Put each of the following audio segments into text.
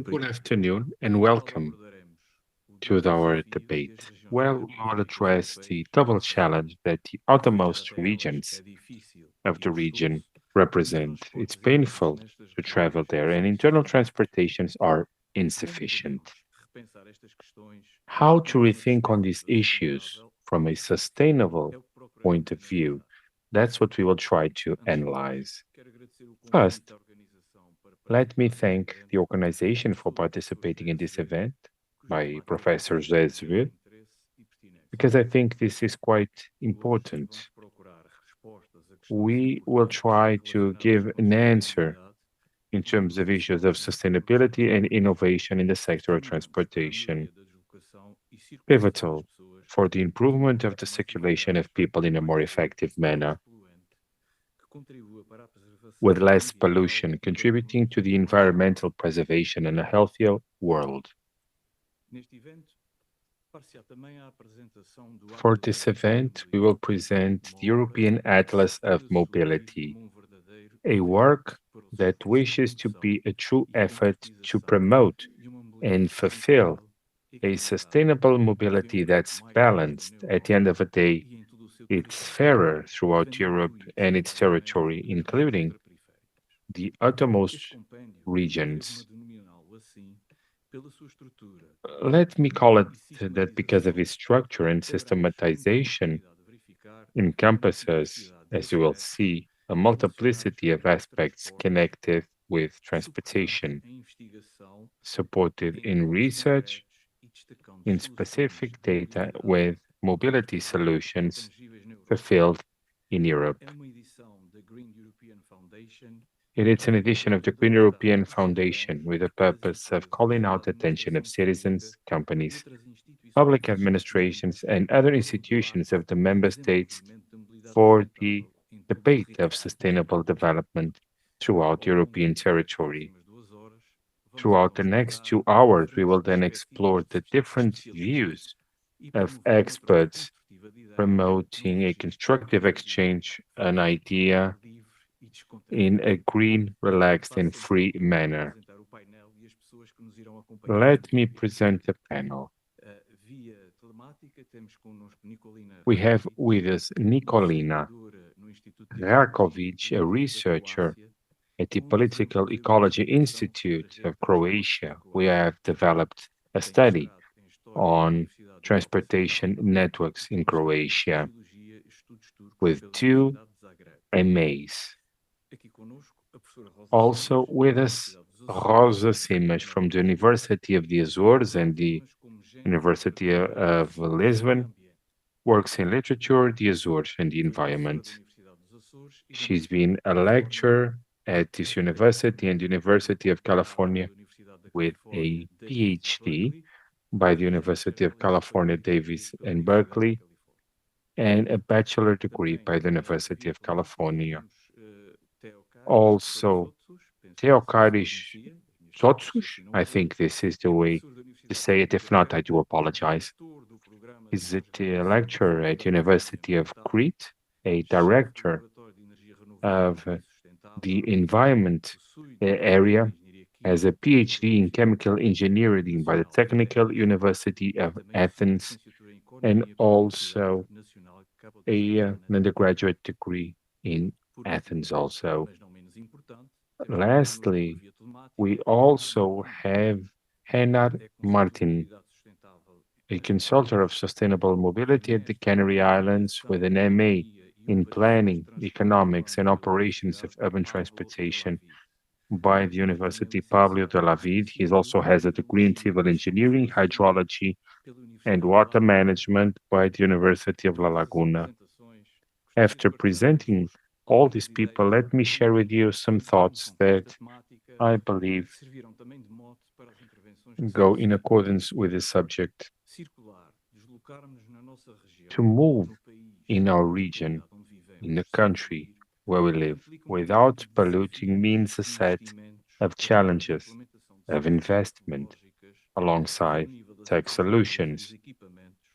Good afternoon and welcome to our debate. Well, we will address the double challenge that the outermost regions of the region represent. It's painful to travel there, and internal transportations are insufficient. How to rethink on these issues from a sustainable point of view? That's what we will try to analyze. First, let me thank the organization for participating in this event by Professor Zezwe, because I think this is quite important. We will try to give an answer in terms of issues of sustainability and innovation in the sector of transportation, pivotal for the improvement of the circulation of people in a more effective manner, with less pollution, contributing to the environmental preservation and a healthier world. For this event, we will present the European Atlas of Mobility, a work that wishes to be a true effort to promote and fulfill a sustainable mobility that's balanced. At the end of the day, it's fairer throughout Europe and its territory, including the uttermost regions. Let me call it that because of its structure and systematization encompasses, as you will see, a multiplicity of aspects connected with transportation, supported in research, in specific data with mobility solutions fulfilled in Europe. It's an edition of the Green European Foundation with the purpose of calling out attention of citizens, companies, public administrations, and other institutions of the member states for the debate of sustainable development throughout European territory. Throughout the next 2 hours, we will then explore the different views of experts promoting a constructive exchange, an idea in a green, relaxed, and free manner. Let me present the panel. We have with us Nikolina Rakovic, a researcher at the Political Ecology Institute of Croatia. We have developed a study on transportation networks in Croatia with 2 MAs. Also with us, Rosa Simas from the University of the Azores and the University of Lisbon, works in literature, the Azores, and the environment. She's been a lecturer at this university and University of California with a PhD by the University of California, Davis, and Berkeley, and a bachelor degree by the University of California. Also, Theokaris Tsotsus, I think this is the way to say it. If not, I do apologize. Is a lecturer at University of Crete, a director of the environment area, has a PhD in chemical engineering by the Technical University of Athens, and also an undergraduate degree in Athens also. Lastly, we also have Henar Martin, a consultant of sustainable mobility at the Canary Islands with an MA in planning, economics, and operations of urban transportation by the University Pablo de la Vide. He also has a degree in civil engineering, hydrology, and water management by the University of La Laguna. After presenting all these people, let me share with you some thoughts that I believe go in accordance with the subject. To move in our region, in the country where we live, without polluting means a set of challenges, of investment, alongside tech solutions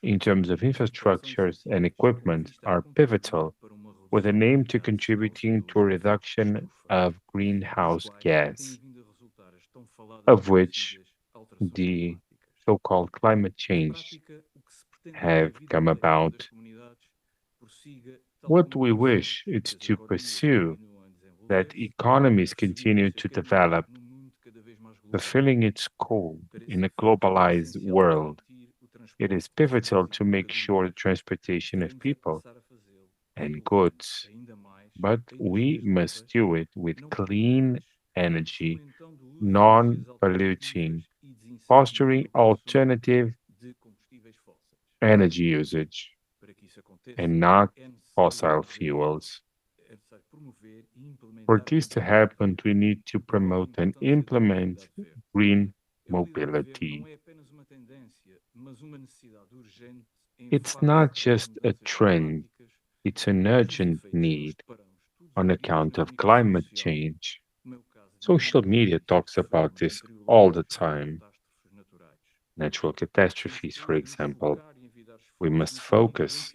in terms of infrastructures and equipment are pivotal with an aim to contributing to a reduction of greenhouse gas. of which the so-called climate change have come about. What we wish is to pursue that economies continue to develop, fulfilling its goal in a globalized world. It is pivotal to make sure the transportation of people and goods, but we must do it with clean energy, non polluting, fostering alternative energy usage, and not fossil fuels. For this to happen, we need to promote and implement green mobility. It's not just a trend, it's an urgent need on account of climate change. Social media talks about this all the time. Natural catastrophes, for example. We must focus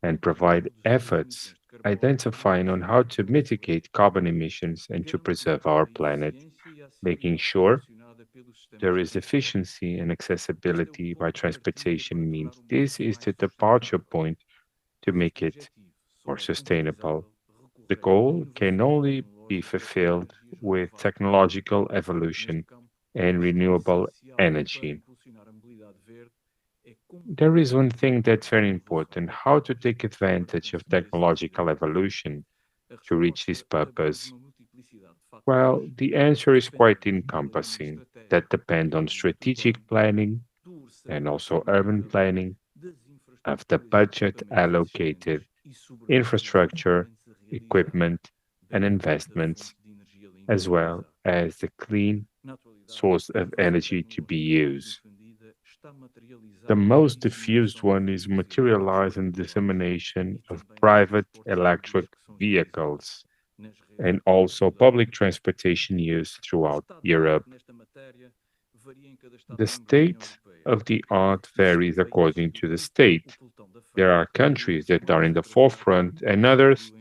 and provide efforts identifying on how to mitigate carbon emissions and to preserve our planet, making sure there is efficiency and accessibility by transportation means this is the departure point to make it more sustainable. The goal can only be fulfilled with technological evolution and renewable energy. There is one thing that's very important how to take advantage of technological evolution to reach this purpose. Well, the answer is quite encompassing. That depend on strategic planning and also urban planning of the budget allocated, infrastructure, equipment, and investments, as well as the clean source of energy to be used. The most diffused one is materialized in dissemination of private electric vehicles and also public transportation use throughout Europe. The state of the art varies according to the state. There are countries that are in the forefront and others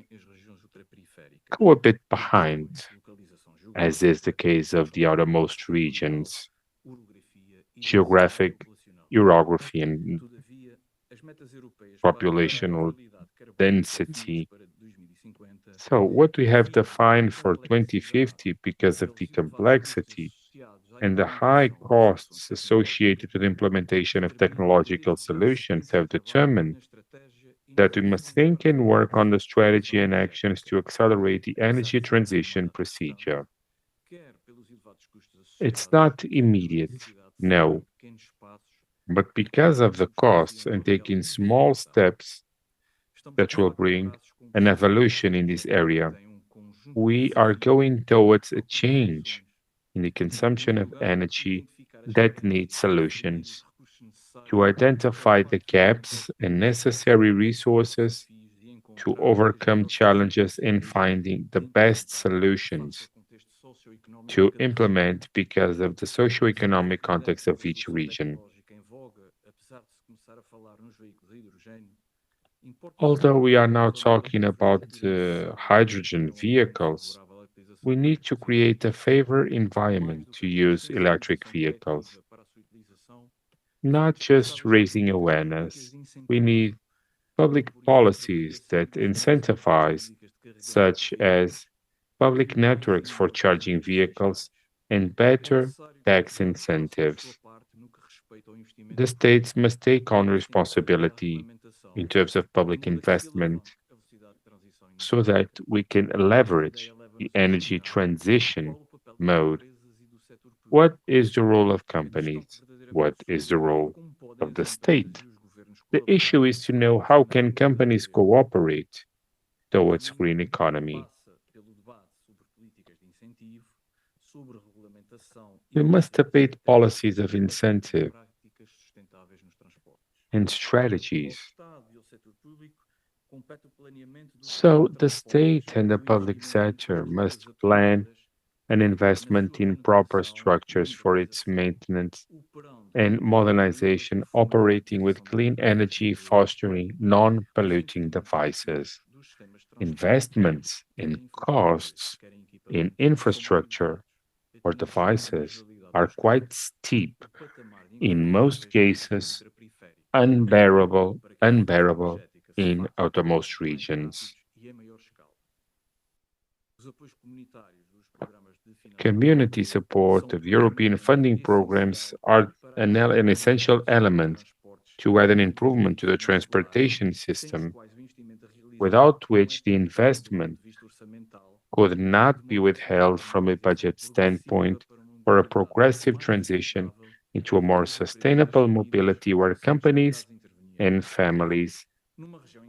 go a bit behind, as is the case of the outermost regions, geographic, orography, and populational density. So, what we have defined for 2050 because of the complexity and the high costs associated with the implementation of technological solutions have determined that we must think and work on the strategy and actions to accelerate the energy transition procedure. It's not immediate, no, but because of the costs and taking small steps that will bring an evolution in this area, we are going towards a change in the consumption of energy that needs solutions. To identify the gaps and necessary resources to overcome challenges in finding the best solutions to implement because of the socio-economic context of each region. Although we are now talking about hydrogen vehicles, we need to create a favor environment to use electric vehicles, not just raising awareness. We need public policies that incentivize, such as public networks for charging vehicles and better tax incentives. The states must take on responsibility in terms of public investment so that we can leverage the energy transition mode. What is the role of companies? What is the role of the state? The issue is to know how can companies cooperate towards green economy. We must debate policies of incentive and strategies. So the state and the public sector must plan an investment in proper structures for its maintenance and modernization, operating with clean energy, fostering non polluting devices. Investments in costs in infrastructure or devices are quite steep, in most cases unbearable in outermost regions. Community support of European funding programs are an essential element to add an improvement to the transportation system, without which the investment could not be withheld from a budget standpoint for a progressive transition into a more sustainable mobility where companies and families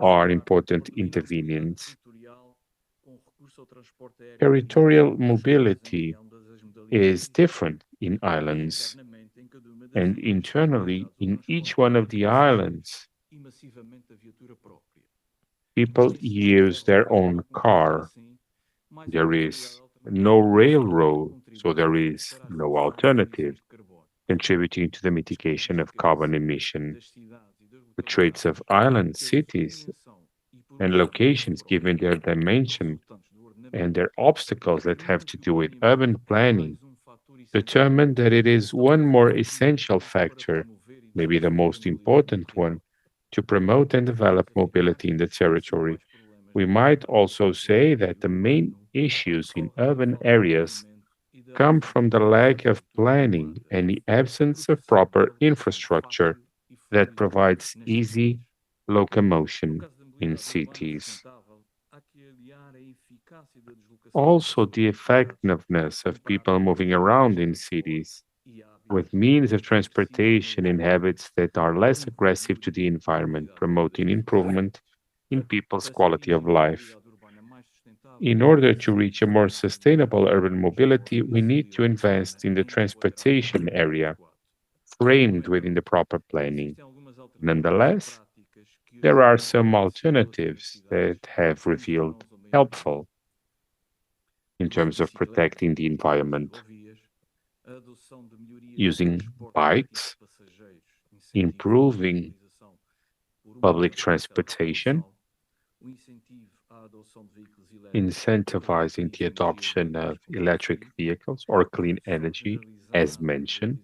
are important intervenients. Territorial mobility is different in islands, and internally, in each one of the islands, people use their own car. There is no railroad, so there is no alternative contributing to the mitigation of carbon emission. The traits of island cities and locations, given their dimension and their obstacles that have to do with urban planning, determine that it is one more essential factor, maybe the most important one, to promote and develop mobility in the territory. We might also say that the main issues in urban areas come from the lack of planning and the absence of proper infrastructure that provides easy locomotion in cities. Also, the effectiveness of people moving around in cities with means of transportation and habits that are less aggressive to the environment, promoting improvement in people's quality of life. In order to reach a more sustainable urban mobility, we need to invest in the transportation area, framed within the proper planning. Nonetheless, there are some alternatives that have revealed helpful in terms of protecting the environment, using bikes, improving public transportation, incentivizing the adoption of electric vehicles or clean energy, as mentioned,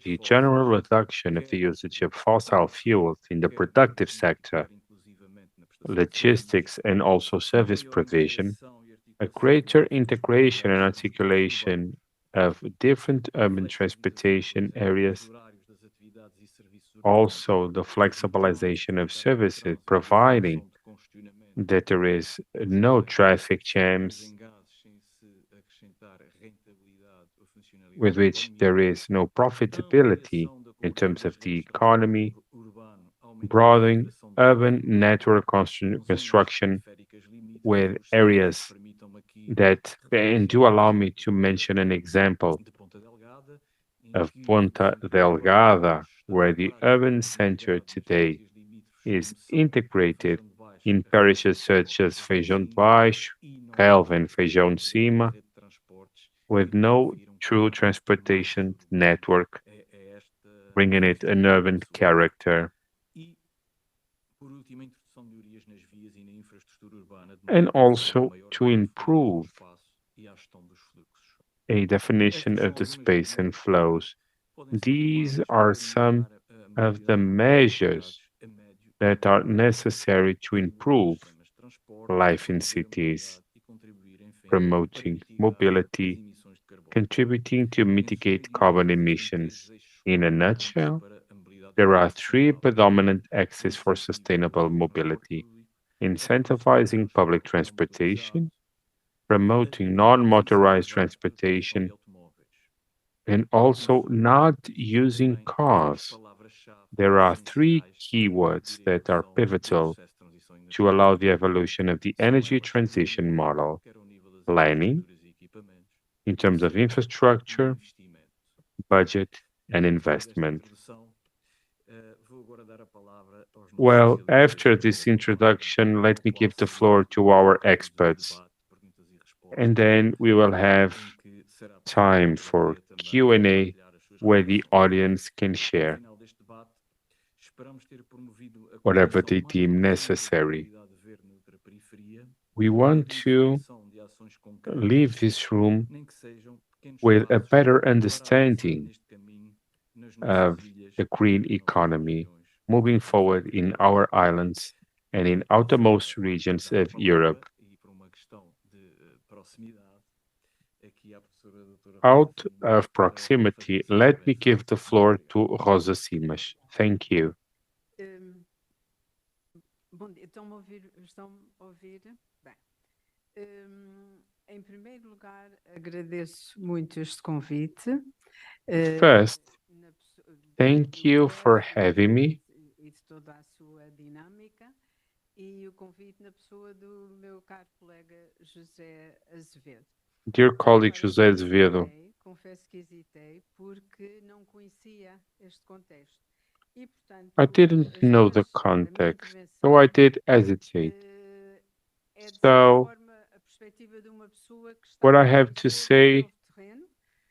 the general reduction of the usage of fossil fuels in the productive sector, logistics, and also service provision, a greater integration and articulation of different urban transportation areas, also the flexibilization of services, providing that there is no traffic jams, with which there is no profitability in terms of the economy, broadening urban network construction with areas that, and do allow me to mention an example of Ponta Delgada, where the urban center today is integrated in parishes such as Feijão de Baixo, Relva, and Feijão de Cima, with no true transportation network, bringing it an urban character. And also to improve a definition of the space and flows. These are some of the measures that are necessary to improve life in cities, promoting mobility, contributing to mitigate carbon emissions. In a nutshell, there are three predominant axes for sustainable mobility: incentivizing public transportation, promoting non motorized transportation, and also not using cars. There are three keywords that are pivotal to allow the evolution of the energy transition model: planning, in terms of infrastructure, budget, and investment. Well, after this introduction, let me give the floor to our experts, and then we will have time for Q&A where the audience can share whatever they deem necessary. We want to leave this room with a better understanding of the green economy moving forward in our islands and in outermost regions of Europe. Out of proximity, let me give the floor to Rosa Simas. Thank you. Hum, Bom dia, estão-me a ouvir? Estão-me a ouvir? Bem, em primeiro lugar, agradeço muito este convite, First, na thank do you for GEF having me. e de toda a sua dinâmica, e o convite na pessoa do meu caro colega José Azevedo. Dear colleague Agora, José Azevedo, confesso que hesitei porque não conhecia este contexto. E, I portanto, didn't know the a minha context, so I intervenção did hesitate. é, de certa So, forma, a perspectiva de uma pessoa que está what a I have to conhecer um say novo terreno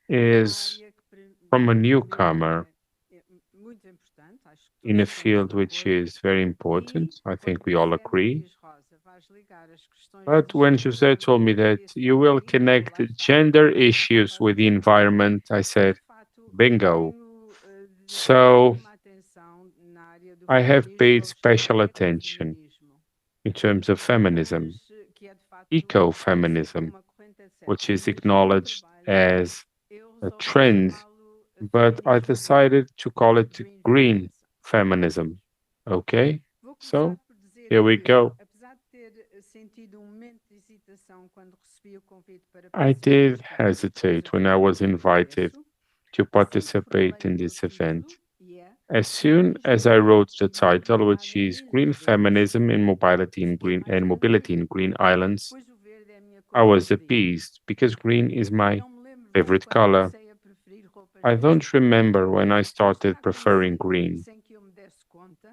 numa is área que, from a para mim, newcomer é muito importante, acho que in todos a estamos field de which acordo. is very important. E I quando think we all sempre me agree. diz, Rosa, vais ligar as questões But de when género José told me that you will ambiental, e connect lá está, gender já issues faz with the sentido, environment, I e de said, facto bingo. tenho dedicado So alguma atenção na área do I have feminismo, paid vou chamar special attention ecofeminismo, in terms of feminism, mas que é de facto conhecido como ecofeminism, uma corrente etc. which is Mas no meu acknowledged trabalho as eu a resolvi trend, chamá-lo but I feminismo decided verde, to call it green green feminism. feminism. Okay? Vou começar So por dizer here we que, go. apesar de ter sentido um momento de hesitação quando recebi o convite para I participar did neste hesitate when I desafio was que invited agradeço, to assim que participate formulei in o this meu event. título, e é As soon as I Feminismo wrote Verde the e title, which Mobilidade is em Green Ilhas Feminism in Verdes, Mobility in fiquei Green mais and Mobility in tranquila, Green Islands, pois o verde é a minha I cor was preferida. appeased because green is my Não me lembro bem favorite quando color. comecei a preferir roupas I deste don't tipo, remember when I mas started terá preferring coincidido, green, sem que eu me desse conta,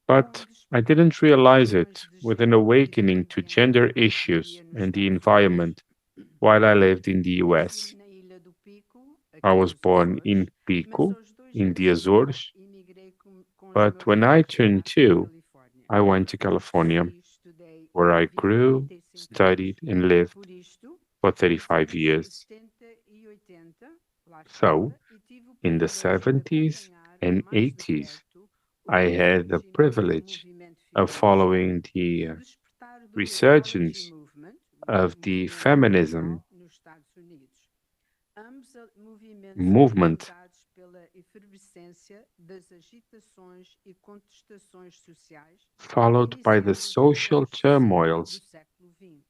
com o but I despertar didn't das realize questões it de with an género e do awakening to ambiente gender que issues havia nos and the Estados Unidos. environment while I lived in the US. Nasci na Ilha do Pico, I aqui was nos born in Açores, mas Pico, aos dois in the anos de idade Azores, emigrei com os but meus when I pais turned para a 2, Califórnia. I went to California, E estudei where e I vivi grew, 35 studied, anos. and lived Por isto, for nos 35 anos years. 70 e 80, lá So, estava e tive o in the privilégio de 70s acompanhar and mais de 80s, perto o I had the ressurgimento do privilege movimento of feminista following e the o despertar do Equality resurgence Movement, of o the movimento feminism igual nos Estados Unidos. Ambos movimentos movement, alimentados pela efervescência das agitações e contestações sociais followed by the iniciadas nos social anos 60 do turmoils século XX.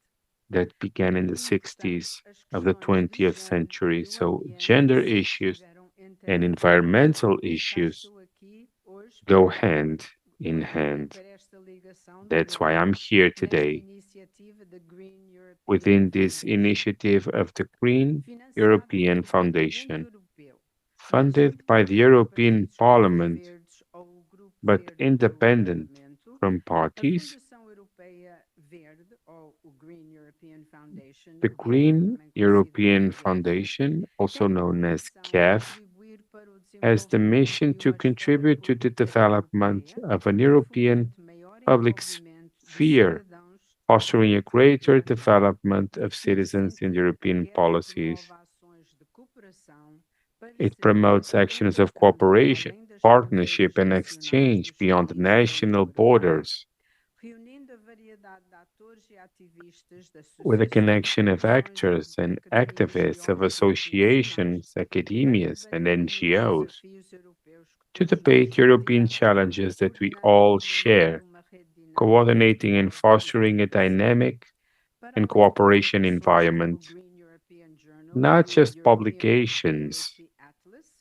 that began in the E, portanto, 60s as of the questões de 20th género e century. do So, ambiente gender sempre issues estiveram and interligados. environmental E cá issues estou aqui hoje go hand in hand. para esta ligação That's why direta I'm here nesta today iniciativa da Green European within this Foundation, initiative of the Green financiada European pelo Parlamento Foundation, Europeu, funded by the legítimos European partidos como os Parliament, Verdes ou o Grupo but Verde do independent Parlamento, from a parties. Fundação Europeia Verde, ou o Green European Foundation, The GEF, Green também conhecida por European GEF, Foundation, tem also como known as missão CAF, contribuir para o has the desenvolvimento mission de to uma esfera contribute to the pública development europeia of an que European fomente maior public envolvimento dos sphere, cidadãos fostering a dentro e greater no mundo. development of Neste citizens in sentido, a European GEF policies. promove ações de cooperação, It parceria promotes e actions of intercâmbio cooperation, além das partnership, fronteiras and nacionais exchange dos beyond the países da União national Europeia, borders, reunindo a variedade de atores e ativistas de with a associações, connection of comissões e actors and academias activists of teóricas e funcionais, associations, para academias, and debater nos NGOs desafios europeus que to todos nós debate European partilhamos, challenges that we coordenando o all desenvolvimento de share, uma rede dinâmica de coordinating and diálogo e fostering a cooperação. dynamic Para and além de cooperation publicações como o environment, Green European Journal not e o just European publications Mobility Atlas,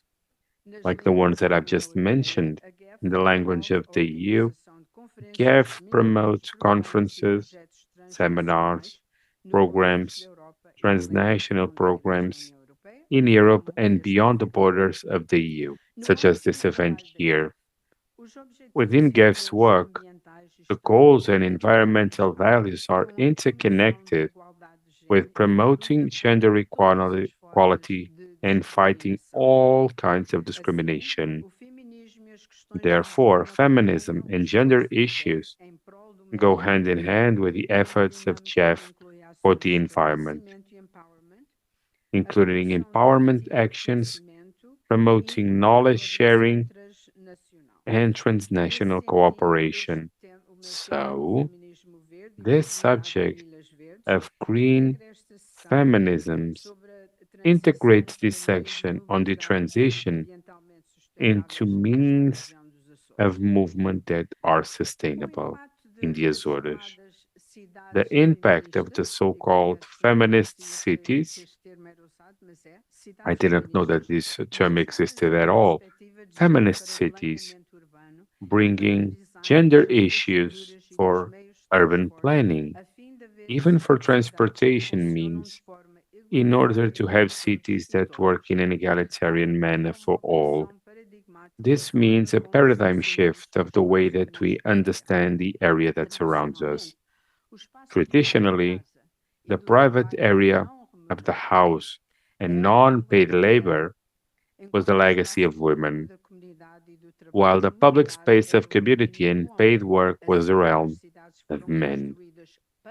nas like the ones línguas that da I've União just Europeia, mentioned a GEF in the language promove of a the EU. organização de conferências GEF seminários, promotes programas e conferences, projetos seminars, transnacionais no contexto da programs, Europa e além das transnational fronteiras da programs União Europeia, in Europe como and este beyond the convidado. borders of the EU, No such as âmbito this do event trabalho da here. GEF, os objetivos Within e GEF's valores work, ambientais the estão goals and environmental interligados values are com a promoção da interconnected igualdade de with género e a promoting luta contra gender todas as formas equality de and fighting discriminação. all kinds of Assim, discrimination. o feminismo e as questões de Therefore, género feminism acompanham o and gender esforço da GEF issues em prol do go meio hand in ambiente hand with the numa efforts of dinâmica que GEF inclui for ações the de environment. esclarecimento e empowerment, including empowerment actions, promoting knowledge sharing, and transnational cooperation. So, this subject of green feminisms integrates this section on the transition into means of movement that are sustainable in the Azores. The impact of the so-called feminist cities, I didn't know that this term existed at all, feminist cities, bringing gender issues for urban planning, even for transportation means, in order to have cities that work in an egalitarian manner for all. This means a paradigm shift of the way that we understand the area that surrounds us. Traditionally, the private area of the house and non paid labor was the legacy of women, while the public space of community and paid work was the realm of men.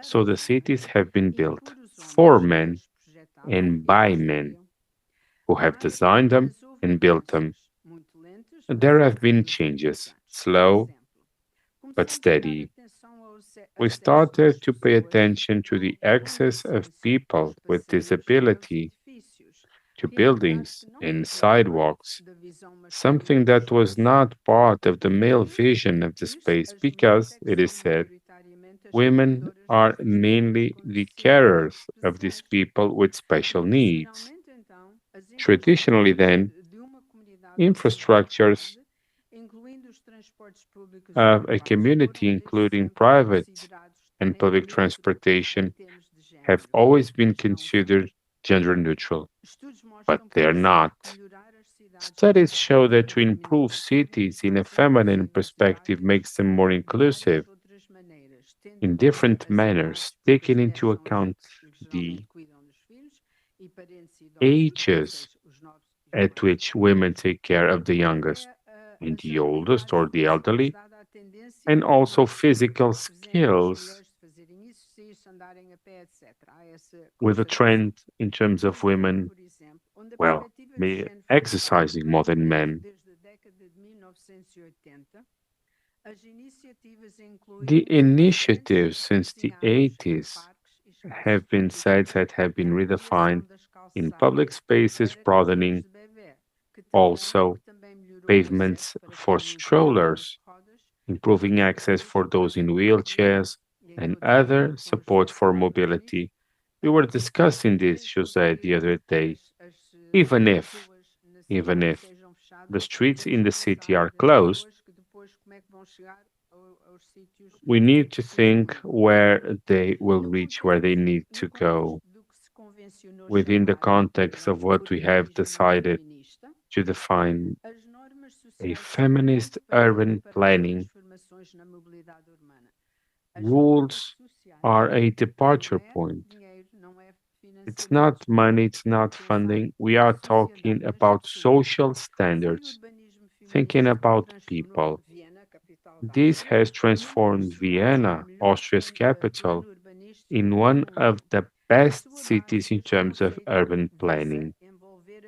So the cities have been built for men and by men who have designed them and built them. There have been changes, slow but steady. We started to pay attention to the access of people with disability to buildings and sidewalks, something that was not part of the male vision of the space because, it is said, women are mainly the carers of these people with special needs. Traditionally, then, infrastructures of a community, including private and public transportation, have always been considered gender neutral, but they're not. Studies show that to improve cities in a feminine perspective makes them more inclusive in different manners, taking into account the ages at which women take care of the youngest and the oldest or the elderly, and also physical skills with a trend in terms of women, well, exercising more than men. The initiatives since the 80s have been sites that have been redefined in public spaces, broadening also pavements for strollers, improving access for those in wheelchairs, and other support for mobility. We were discussing this, Jose, the other day. Even if, even if the streets in the city are closed, we need to think where they will reach, where they need to go within the context of what we have decided to define a feminist urban planning. Rules are a departure point. It's not money, it's not funding. We are talking about social standards, thinking about people. This has transformed Vienna, Austria's capital, in one of the best cities in terms of urban planning.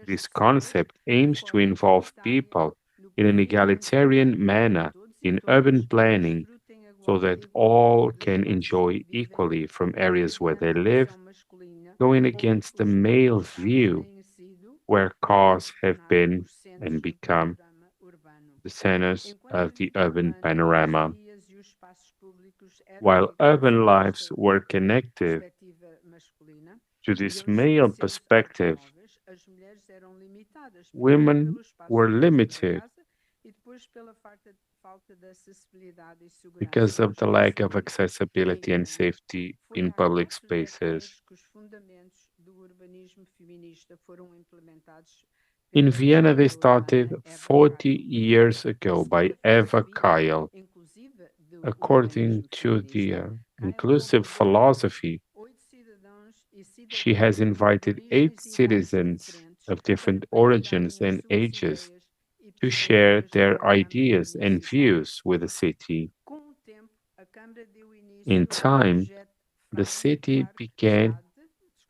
This concept aims to involve people in an egalitarian manner in urban planning so that all can enjoy equally from areas where they live, going against the male view where cars have been and become the centers of the urban panorama. While urban lives were connected to this male perspective, women were limited because of the lack of accessibility and safety in public spaces. In Vienna, they started 40 years ago by Eva Kyle. According to the inclusive philosophy, she has invited 8 citizens of different origins and ages to share their ideas and views with the city. In time, the city began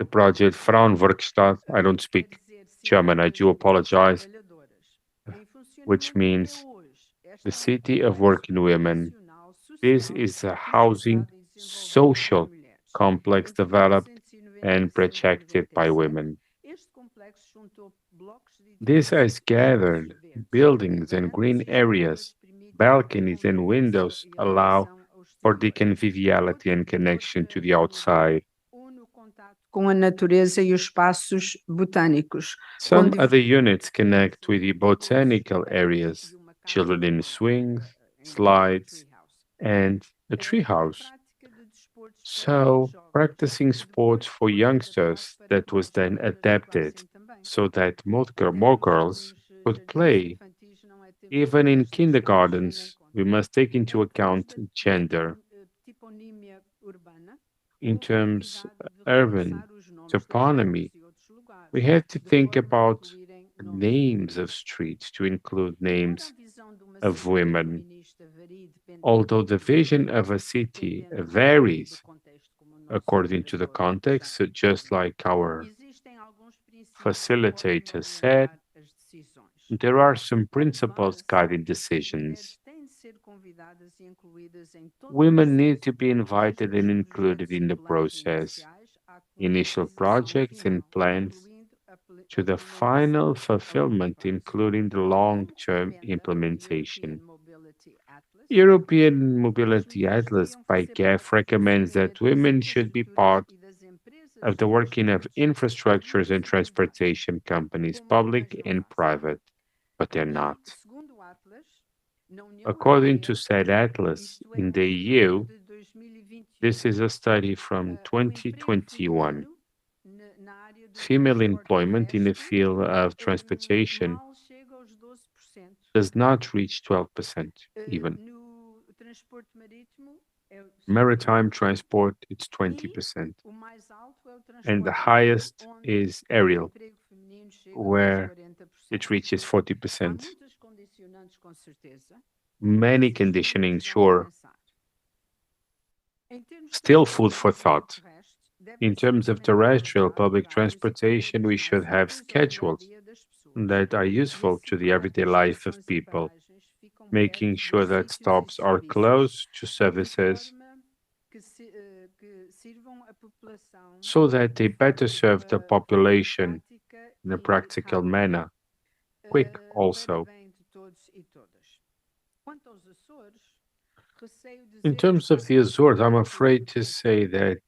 the project Frauenwerkstatt. I don't quer speak dizer German, I cidades do apologize, trabalhadoras. Em which funcionamento até means hoje, the esta é um city of complexo working women. habitacional This social is a housing projetado e desenvolvido por social mulheres complex entre developed and 1995 e projected by 97. women. Este complexo juntou blocos de This has edifícios gathered verdes, buildings and varandas green e janelas areas, permitem a balconies and convivência windows e a allow ligação ao for the exterior. conviviality and connection to the Outra outside. une o contato com a natureza e os espaços botânicos, com Some other units connect with the botanical areas, children in swings, slides, and a treehouse. So, practicing sports for youngsters that was then adapted so that more girls could play. Even in kindergartens, we must take into account gender Toponímia urbana in ou terms utilidade de urban repensar os nomes das ruas toponymy. e outros lugares, We have to de think forma a about incluírem nomes names of femininos. streets to include Embora a names visão de uma of cidade women. feminista varie Although dependendo the do vision local, of a city dependendo do varies contexto, como o nosso according to the moderador já context, just referiu, like our existem alguns princípios que podem facilitator said, orientar as decisões. there are some Para principles avançar, guiding as decisions. mulheres têm de ser convidadas e incluídas em todo o Women need to processo, be invited desde os and included projetos e in the planos process, iniciais à initial concretização projects and final, plans, incluindo to a the implementação final a longo fulfillment, prazo. including the Segundo o long-term PENDA, European implementation. Mobility Atlas, European as Mobility mulheres Atlas deveriam by fazer GEF parte do recommends that funcionamento das women should be infraestruturas part e das empresas of de the working of transportes infrastructures públicos and e privados, transportation companies, como mas public não and fazem. private, but they're not. Segundo o Atlas, na União According to Europeia, said atlas, isto é in um the estudo EU, de 2021, this is a study from o emprego 2021, feminino na área do female transporte employment in the terrestre field of transportation mal chega aos 12%. does not reach 12% even. No transporte marítimo é Maritime 50%. transport, it's E 20%. o mais alto é o And the transporte aéreo, highest onde is o aerial, emprego feminino chega aos where 40%. it reaches Há 40%. muitas condicionantes, com certeza, Many mas existem conditioning, razões de sure, pensar. Em termos de still food for transporte público thought. terrestre, deve In ser terms of regulamentar terrestrial public horários e transportation, we períodos should mais have úteis ao dia a schedules dia das pessoas. that are E useful to the assegurar que everyday as life of estações e people, paragens ficam making perto sure dos that sítios e stops are serviços, close to de services forma que sirvam a população so that they de better serve the forma population prática in a e practical rápida, manner, quick para also. bem de todos e todas. Quanto aos Açores, receio In dizer que terms está of the tudo Azores, I'm por afraid to fazer say that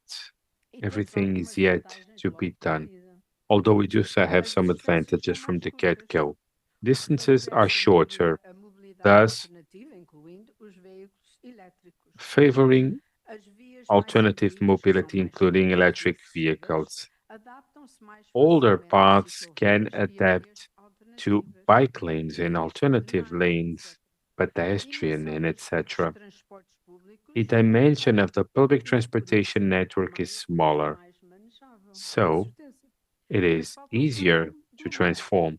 e temos everything is algumas yet vantagens to logo be de done, partida. although we do have As some distâncias advantages são from mais the curtas, get-go. o que Distances are favorece shorter, a mobilidade thus alternativa, incluindo os veículos elétricos. favoring As vias mais alternative antigas são mobility, mais including seguras e electric acessíveis, vehicles. adaptam-se mais Older facilmente a paths can ciclovias e a vias adapt to alternativas, bike lanes and alternative pedonais, lanes, etc. pedestrian, Dimensão and dos etc. transportes públicos The dimension of the public e por isso transportation network is smaller, mais manejável, com so certeza. it Mas is falta um easier plano to global, transform.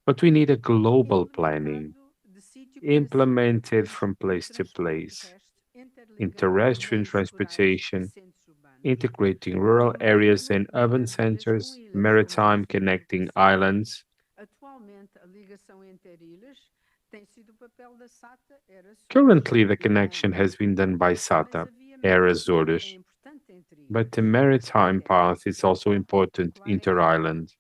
But we need a global planning, implementado de sítio para implemented sítio, from place to transporte place, terrestre, in interligando terrestrial meios rurais e transportation, centros urbanos, integrating rural o areas and marítimo urban ligando ilhas com centers, ilhas, como já maritime referi connecting antecipadamente. islands. Atualmente, a ligação entre ilhas tem sido o papel da SATA Era Açores Currently, the e connection ANA, has been done by mas SATA, a via Air marítima é Azores, importante entre but ilhas. the maritime Até path is also em important particular em inter-island. Faro.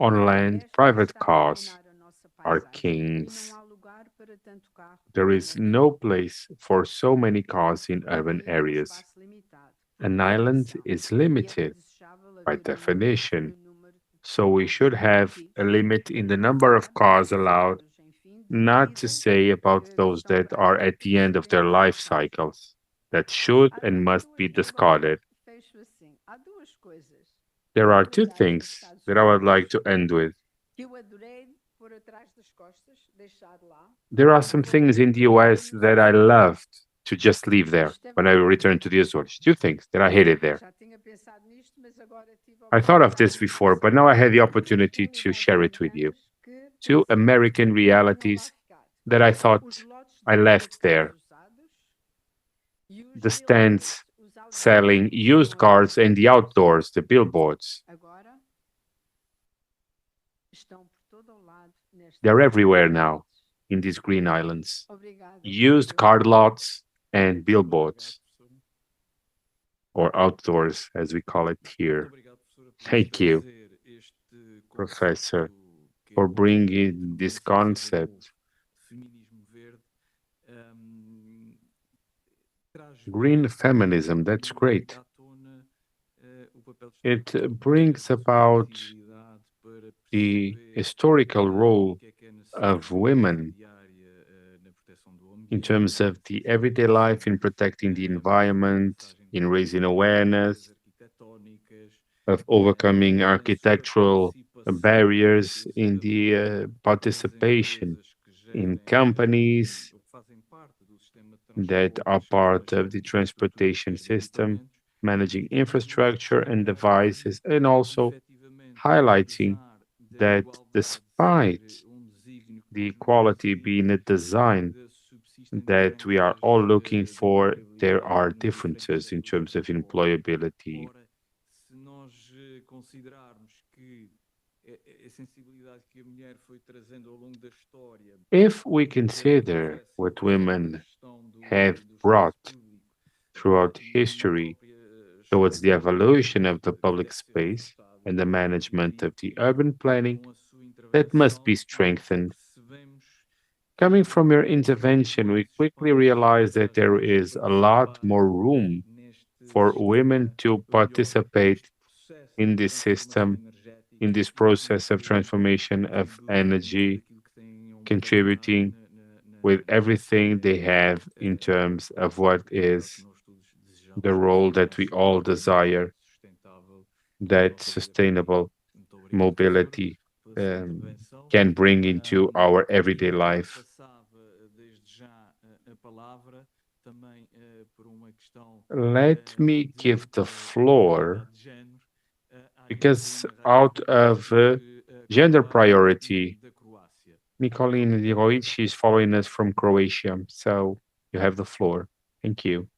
On land, Esta private está a cars dominar a nossa are paisagem e não kings. há lugar para tanto carro There como is neste. no place for so many cars in Uma urban ilha é um areas. espaço limitado, por An island definição, is e é limited desejável by haver um limite definition, no número de so we carros should have permitidos a limit in the para number of passar cars os allowed, ciclos, enfim, de not to vida say about que those estão that para are aí at e the que end of devem their ser life salvos. cycles, that should Há and must be duas, discarded. fecho assim, há duas coisas There are que two eu trago dos things Estados that I would Unidos like to end with. que eu adorei pôr atrás das costas, deixar lá, There are quando some things voltei in para the cá US nos that I Açores. loved to just leave there Isto é when I verdade. returned to the Azores. Two things that I hated there. Já tinha pensado nisto, mas agora tive a I thought of oportunidade this de before, but now I had the opportunity to duas share it with you. realidades que Two pensei American que tinham lá realities ficado. that I Os thought lotes de I left parqueaderos there. usados e os The realtors stands selling used cars in the outdoors, the billboards. Agora estão por todo o lado nestas They're everywhere cidades. now in these green islands. Obrigada, Used car lots and billboards, or outdoors, as we call it here. Thank you, Professor, for bringing this concept. Green feminism, that's great. It brings about the historical role of women in terms of the everyday life in protecting the environment, in raising awareness, of overcoming architectural barriers, in the participation in companies that are part of the transportation system, managing infrastructure and devices, and also highlighting that despite the equality being a design that we are all looking for, there are differences in terms of employability. If we consider what women have brought throughout history towards the evolution of the public space and the management of the urban planning, that must be strengthened. Coming from your intervention, we quickly realized that there is a lot more room for women to participate in this system, in this process of transformation of energy, contributing with everything they have in terms of what is the role that we all desire, that sustainable mobility can bring into our everyday life. Let me give the floor, because out of gender priority, Nikolina Dirovic is following us from Croatia, so you have the floor. Thank you.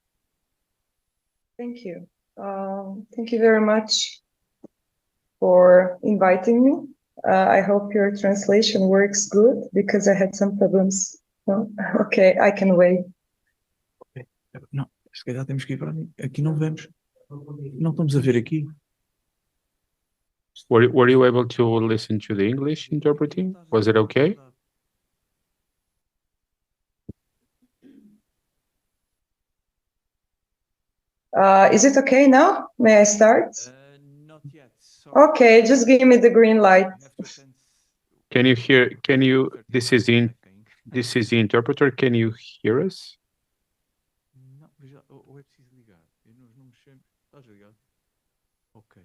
Thank you. Thank you very much for inviting me. I hope your translation works good because I had some problems. No? Okay, I can wait. Okay. Não, se calhar temos que ir para ali. Aqui não vemos. Não estamos a ver aqui. Were you able to listen to the English interpreting? Was it okay? Is it okay now? May I start? Not yet. Okay, just give me the green light. Can you hear? This is the interpreter. Can you hear us? Não, veja, ou é preciso ligar? Nós não mexemos. Estás ligado? Ok.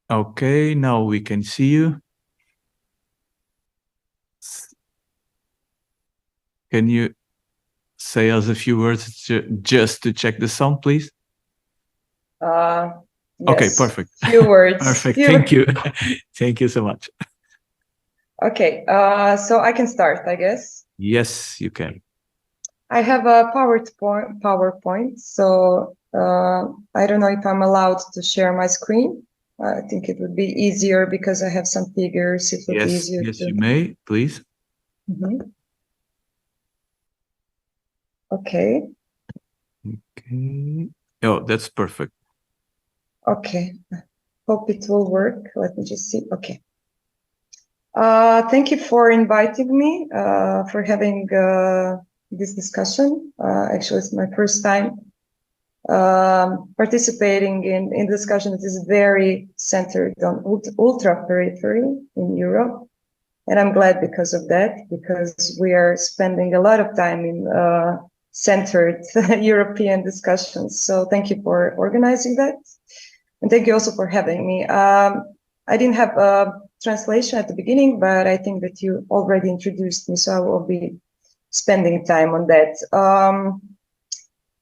Okay, now we can see you. Can you say us a few words just to check the sound, please? Okay, Yes, perfect. few words. Perfect. Thank you. Thank you so much. Okay, so I can start, I guess. Yes, you can. I have a PowerPoint, so I don't know if I'm allowed to share my screen. I think it would be easier because I have some figures. It would be Yes, easier yes, to... you may, please. Mhm. Okay. Okay. Oh, that's perfect. Okay. Hope it will work. Let me just see. Okay. Thank you for inviting me, for having this discussion. Actually, it's my first time participating in discussion that is very centered on ultra periphery in Europe. And I'm glad because of that, because we are spending a lot of time in centered European discussions. So thank you for organizing that. And thank you also for having me. I didn't have a translation at the beginning, but I think that you already introduced me, so I will be spending time on that.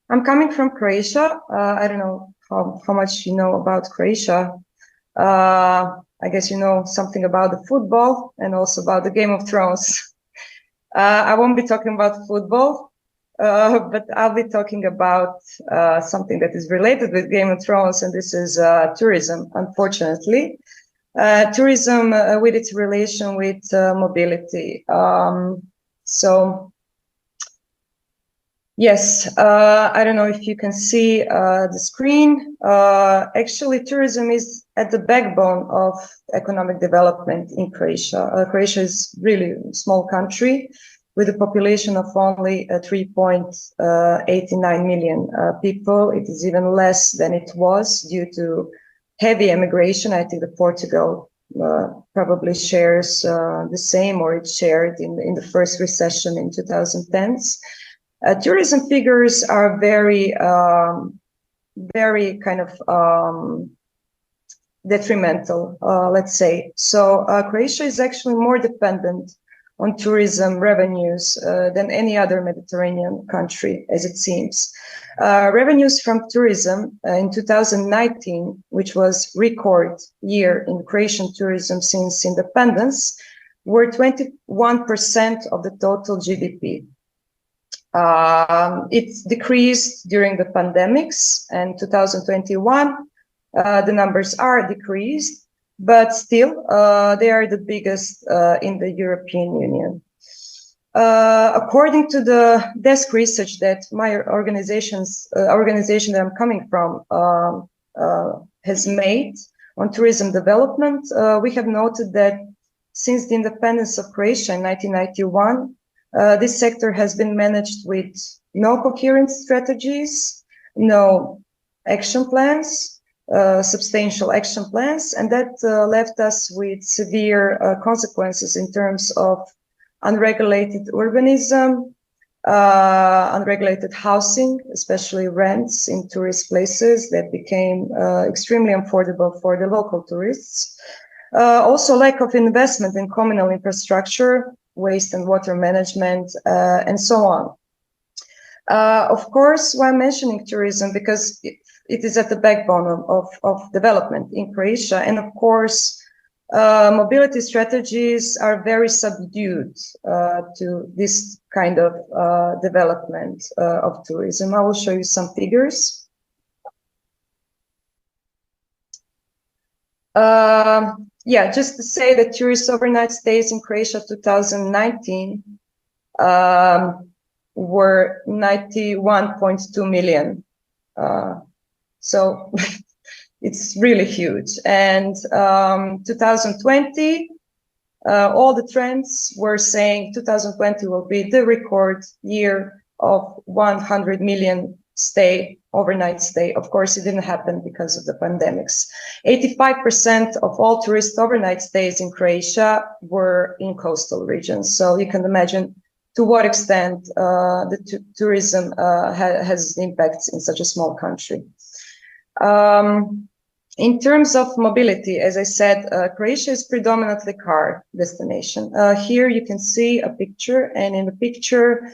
I'm coming from Croatia. I don't know how much you know about Croatia. I guess you know something about the football and also about the Game of Thrones. I won't be talking about football, but I'll be talking about something that is related with Game of Thrones, and this is tourism, unfortunately. Tourism with its relation with mobility. So, yes, I don't know if you can see the screen. Actually, tourism is at the backbone of economic development in Croatia. Croatia is really a small country with a population of only 3.89 million people. It is even less than it was due to heavy emigration. I think that Portugal probably shares the same, or it shared in the first recession in 2010s. Tourism figures are very kind of detrimental, let's say. So Croatia is actually more dependent on tourism revenues than any other Mediterranean country, as it seems. Revenues from tourism in 2019, which was record year in Croatian tourism since independence, were 21% of the total GDP. It decreased during the pandemics, and 2021, the numbers are decreased, but still they are the biggest in the European Union. According to the desk research that my organization that I'm coming from has made on tourism development, we have noted that since the independence of Croatia in 1991, this sector has been managed with no coherent strategies, no action plans, substantial action plans, and that left us with severe consequences in terms of unregulated urbanism, unregulated housing, especially rents in tourist places that became extremely unaffordable for the local tourists. Also lack of investment in communal infrastructure, waste and water management, and so on. Of course, why I'm mentioning tourism, because it is at the backbone of development in Croatia. And of course, mobility strategies are very subdued to this kind of development of tourism. I will show you some figures. Yeah, just to say that tourist overnight stays in Croatia 2019 were 91.2 million. So it's really huge. And 2020, all the trends were saying 2020 will be the record year of 100 million overnight stay. Of course, it didn't happen because of the pandemics. 85% of all tourist overnight stays in Croatia were in coastal regions. So you can imagine to what extent the tourism has impacts in such a small country. In terms of mobility, as I said, Croatia is predominantly car destination. Here you can see a picture, and in the picture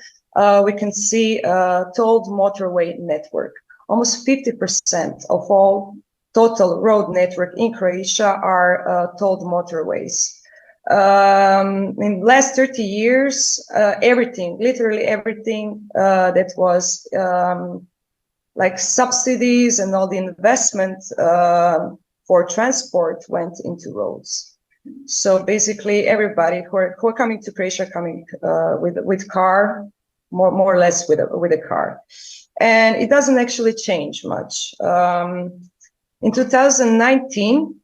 we can see a tolled motorway network. Almost 50% of all total road network in Croatia are tolled motorways. In the last 30 years, everything, literally everything that was like subsidies and all the investment for transport went into roads. So basically, everybody who are coming to Croatia coming with car, more or less with a car, and it doesn't actually change much. In 2019,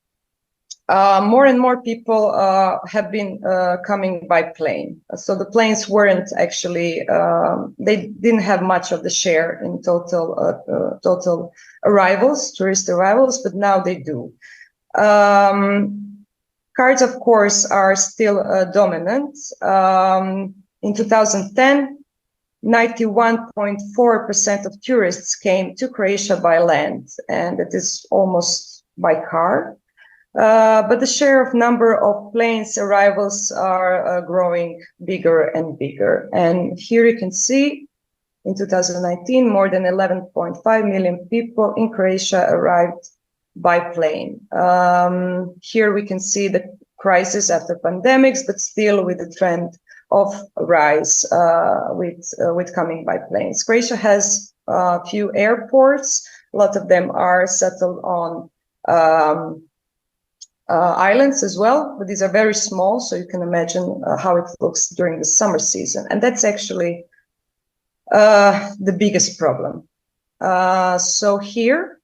more and more people have been coming by plane. So the planes weren't actually, they didn't have much of the share in total arrivals, tourist arrivals, but now they do. Cars, of course, are still dominant. In 2010, 91.4% of tourists came to Croatia by land, and it is almost by car. But the share of number of planes arrivals are growing bigger and bigger. And here you can see in 2019, more than 11.5 million people in Croatia arrived by plane. Here we can see the crisis after pandemics, but still with the trend of rise with coming by planes. Croatia has a few airports. A lot of them are settled on islands as well, but these are very small, so you can imagine how it looks during the summer season. And that's actually the biggest problem. So here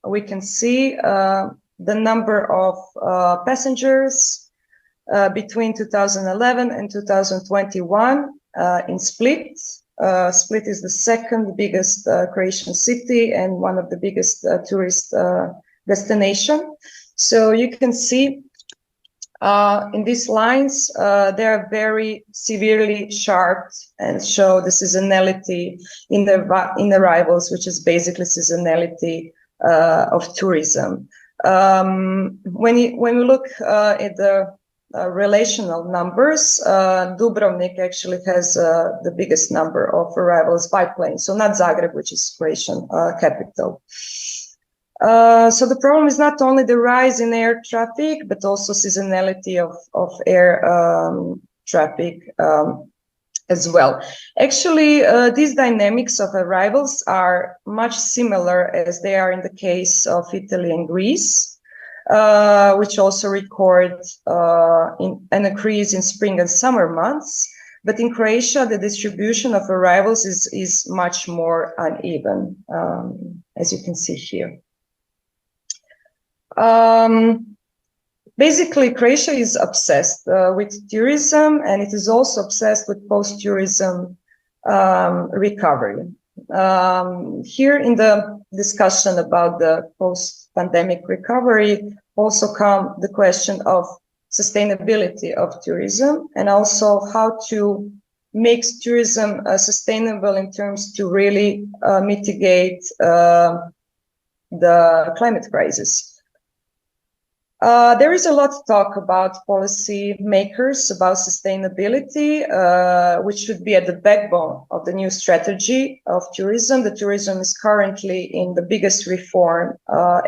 we can see the number of passengers between 2011 and 2021 in Split. Split is the second biggest Croatian city and one of the biggest tourist destination. So you can see in these lines, they are very severely sharped and show the seasonality in the arrivals, which is basically seasonality of tourism. When we look at the relational numbers, Dubrovnik actually has the biggest number of arrivals by plane, so not Zagreb, which is Croatian capital. So the problem is not only the rise in air traffic, but also seasonality of air traffic as well. Actually, these dynamics of arrivals are much similar as they are in the case of Italy and Greece, which also record an increase in spring and summer months. But in Croatia, the distribution of arrivals is much more uneven, as you can see here. Basically, Croatia is obsessed with tourism, and it is also obsessed with post-tourism recovery. Here in the discussion about the post-pandemic recovery also come the question of sustainability of tourism, and also how to make tourism sustainable in terms to really mitigate the climate crisis. There is a lot to talk about policy makers about sustainability, which should be at the backbone of the new strategy of tourism. The tourism is currently in the biggest reform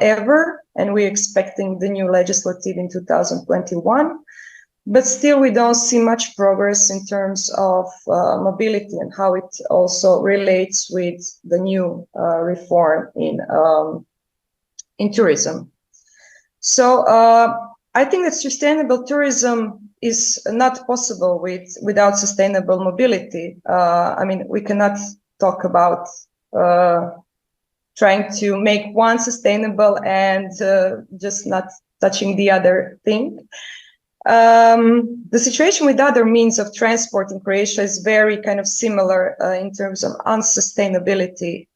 ever, and we're expecting the new legislative in 2021. But still, we don't see much progress in terms of mobility and how it also relates with the new reform in tourism. So I think that sustainable tourism is not possible without sustainable mobility. I mean, we cannot talk about trying to make one sustainable and just not touching the other thing. The situation with other means of transport in Croatia is very kind of similar in terms of unsustainability.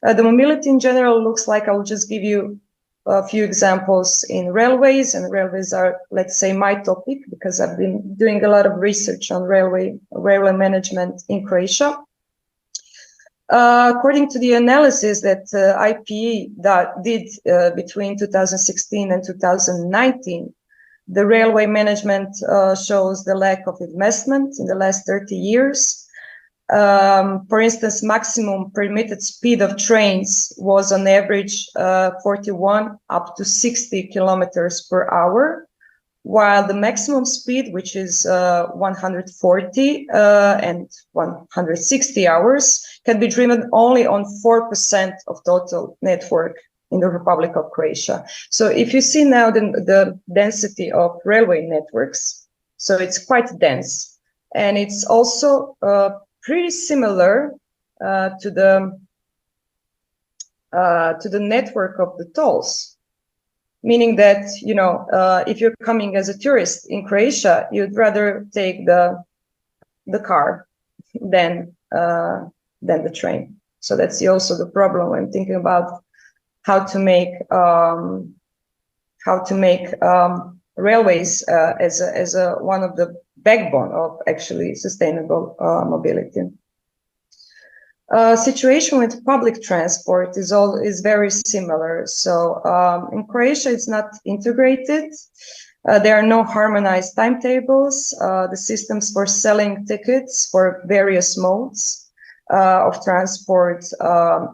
The mobility in general looks like, I'll just give you a few examples in railways, and railways are, let's say, my topic because I've been doing a lot of research on railway management in Croatia. According to the analysis that IPE did between 2016 and 2019, the railway management shows the lack of investment in the last 30 years. For instance, maximum permitted speed of trains was on average 41 up to 60 kilometers per hour, while the maximum speed, which is 140 and 160 hours, can be driven only on 4% of total network in the Republic of Croatia. So if you see now the density of railway networks, so it's quite dense, and it's also pretty similar to the network of the tolls, meaning that, you know, if you're coming as a tourist in Croatia, you'd rather take the car than the train. So that's also the problem when thinking about how to make railways as a one of the backbone of actually sustainable mobility. Situation with public transport is very similar. So in Croatia, it's not integrated. There are no harmonized timetables. The systems for selling tickets for various modes of transport,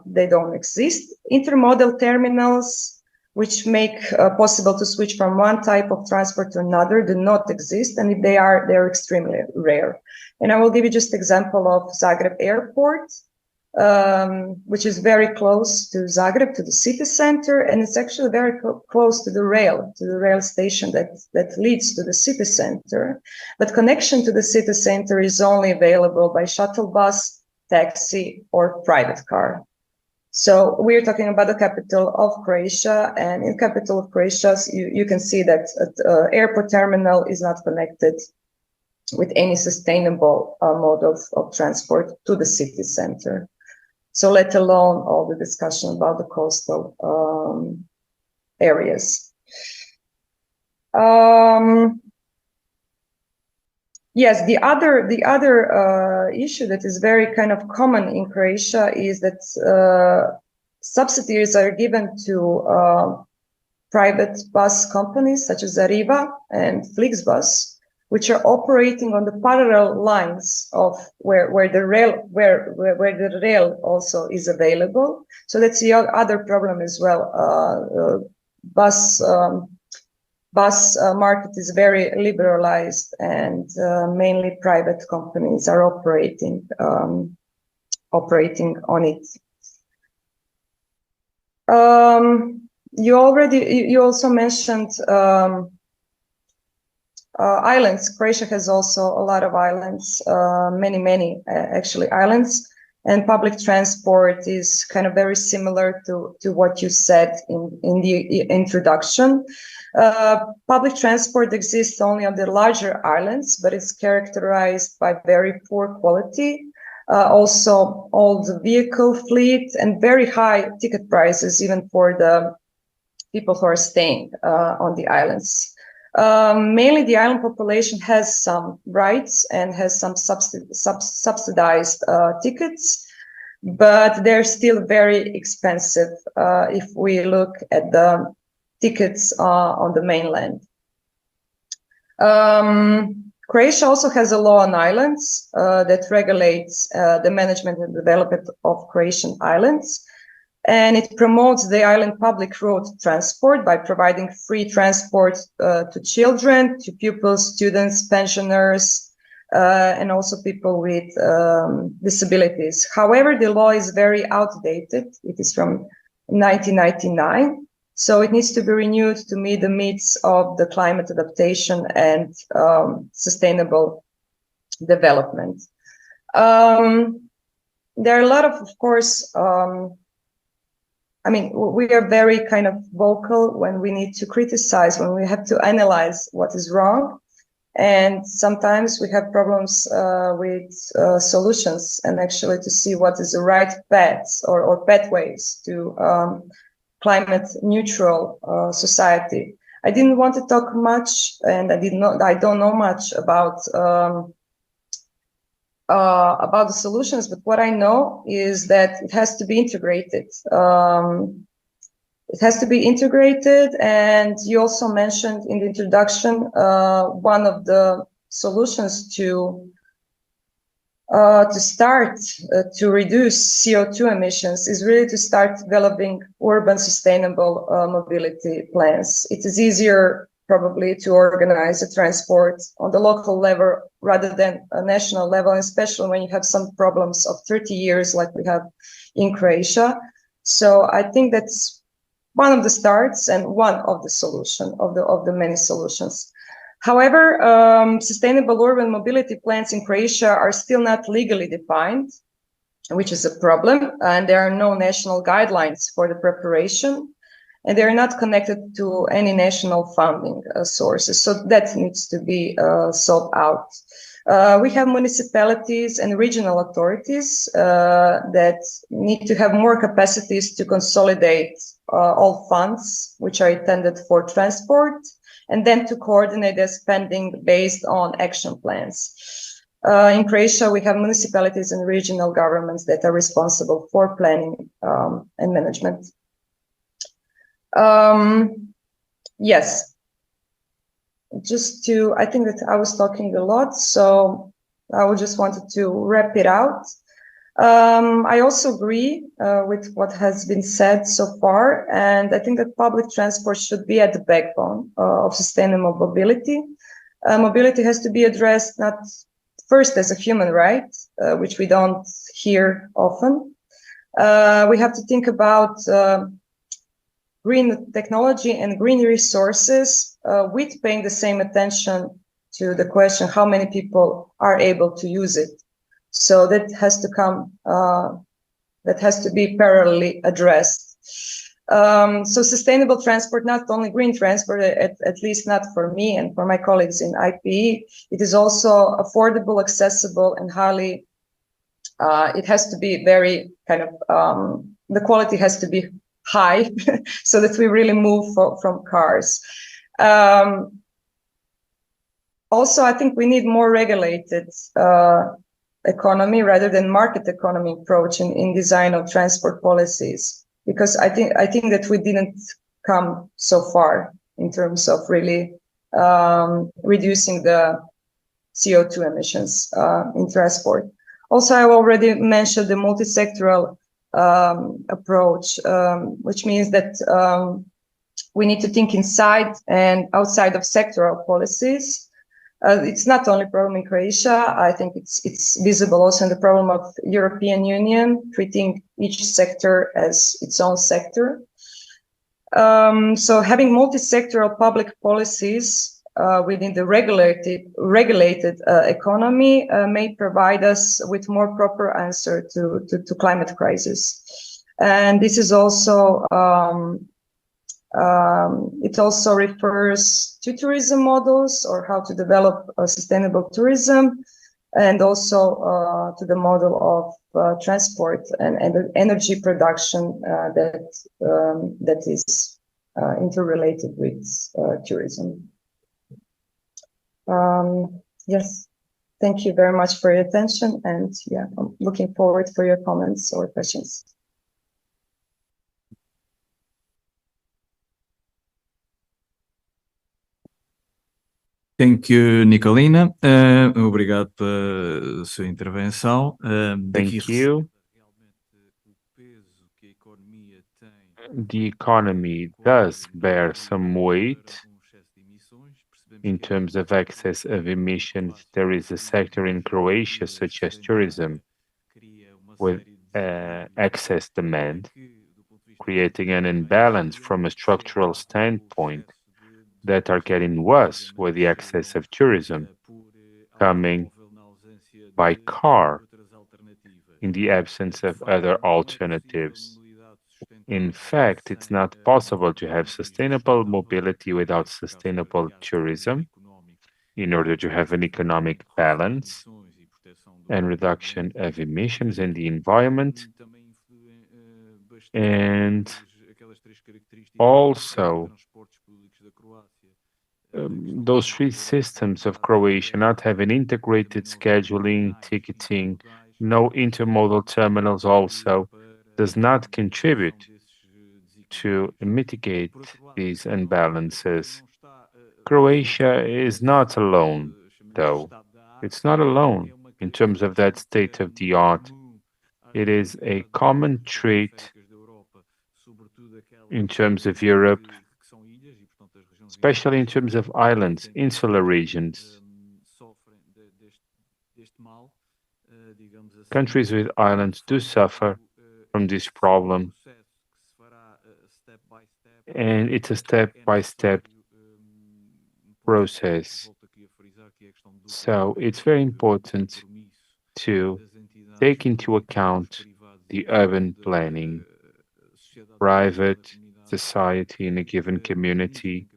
they don't exist. Intermodal terminals, which make possible to switch from one type of transport to another, do not exist. And if they are, they're extremely rare. And I will give you just example of Zagreb Airport, which is very close to Zagreb, to the city center, and it's actually very close to the rail station that leads to the city center. But connection to the city center is only available by shuttle bus, taxi, or private car. So we're talking about the capital of Croatia, and in capital of Croatia, you can see that airport terminal is not connected with any sustainable mode of transport to the city center. So let alone all the discussion about the coastal areas. Yes, the other issue that is very kind of common in Croatia is that subsidies are given to private bus companies such as Arriva and Flixbus, which are operating on the parallel lines of where the rail also is available. So that's the other problem as well. Bus market is very liberalized, and mainly private companies are operating on it. You also mentioned islands. Croatia has also a lot of islands, many actually islands, and public transport is kind of very similar to what you said in the introduction. Public transport exists only on the larger islands, but it's characterized by very poor quality, also old vehicle fleet, and very high ticket prices, even for the people who are staying on the islands. Mainly the island population has some rights and has some subsidized tickets, but they're still very expensive if we look at the tickets on the mainland. Croatia also has a law on islands that regulates the management and development of Croatian islands. And it promotes the island public road transport by providing free transport to children, to pupils, students, pensioners, and also people with disabilities. However, the law is very outdated. It is from 1999. So it needs to be renewed to meet the needs of the climate adaptation and sustainable development. There are a lot of course, I mean, we are very kind of vocal when we need to criticize, when we have to analyze what is wrong. And sometimes we have problems with solutions and actually to see what is the right paths or pathways to climate neutral society. I didn't want to talk much, and I don't know much about the solutions, but what I know is that it has to be integrated. It has to be integrated, and you also mentioned in the introduction one of the solutions to start to reduce CO2 emissions is really to start developing urban sustainable mobility plans. It is easier probably to organize a transport on the local level rather than a national level, especially when you have some problems of 30 years like we have in Croatia. So I think that's one of the starts and one of the solution of the many solutions. However, sustainable urban mobility plans in Croatia are still not legally defined, which is a problem, and there are no national guidelines for the preparation, and they're not connected to any national funding sources. So that needs to be solved out. We have municipalities and regional authorities that need to have more capacities to consolidate all funds which are intended for transport, and then to coordinate their spending based on action plans. In Croatia, we have municipalities and regional governments that are responsible for planning and management. Yes, I think that I was talking a lot, so I just wanted to wrap it out. I also agree with what has been said so far, and I think that public transport should be at the backbone of sustainable mobility. Mobility has to be addressed not first as a human right, which we don't hear often. We have to think about green technology and green resources with paying the same attention to the question how many people are able to use it. So that has to come, that has to be parallelly addressed. So sustainable transport, not only green transport, at least not for me and for my colleagues in IPE, it is also affordable, accessible, and highly, it has to be very kind of, the quality has to be high so that we really move from cars. Also, I think we need more regulated economy rather than market economy approach in design of transport policies, because I think that we didn't come so far in terms of really reducing the CO2 emissions in transport. Also, I already mentioned the multi-sectoral approach, which means that we need to think inside and outside of sectoral policies. It's not only a problem in Croatia. I think it's visible also in the problem of European Union, treating each sector as its own sector. So having multi-sectoral public policies within the regulated economy may provide us with more proper answer to climate crisis. And this is also it also refers to tourism models or how to develop sustainable tourism, and also to the model of transport and energy production that is interrelated with tourism. Yes, thank you very much for your attention, and yeah, I'm looking forward for your comments or questions. Thank you, Nicolina. Obrigado pela sua intervenção. Thank you. The economy does bear some weight in terms of excess of emissions. There is a sector in Croatia, such as tourism, with excess demand, creating an imbalance from a structural standpoint that are getting worse with the excess of tourism coming by car in the absence of other alternatives. In fact, it's not possible to have sustainable mobility without sustainable tourism in order to have an economic balance and reduction of emissions in the environment. And also, those three systems of Croatia not having integrated scheduling, ticketing, no intermodal terminals also does not contribute to mitigate these imbalances. Croatia is not alone, though. It's not alone in terms of that state of the art. It is a common trait in terms of Europe, especially in terms of islands, insular regions. Countries with islands do suffer from this problem, and it's a step-by-step process. So it's very important to take into account the urban planning, private society in a given community.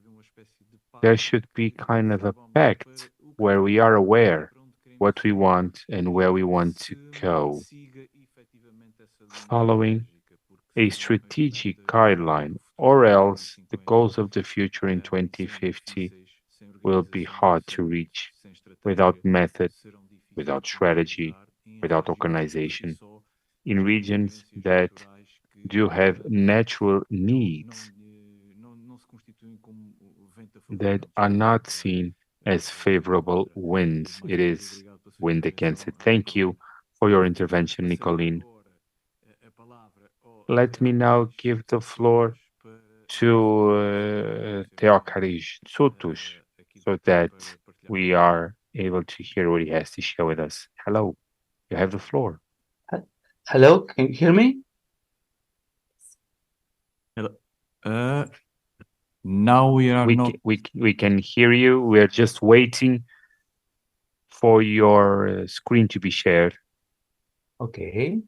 There should be kind of a pact where we are aware what we want and where we want to go, following a strategic guideline, or else the goals of the future in 2050 will be hard to reach without method without strategy, without organization, in regions that do have natural needs that are not seen as favorable winds. It is wind against it. Thank you for your intervention, Nicolene. Let me now give the floor to Theokaris Tsoutos so that we are able to hear what he has to share with us. Hello, you have the floor. Hello, can you hear me? Now we are not. We can hear you. We are just waiting for your screen to be shared. Okay.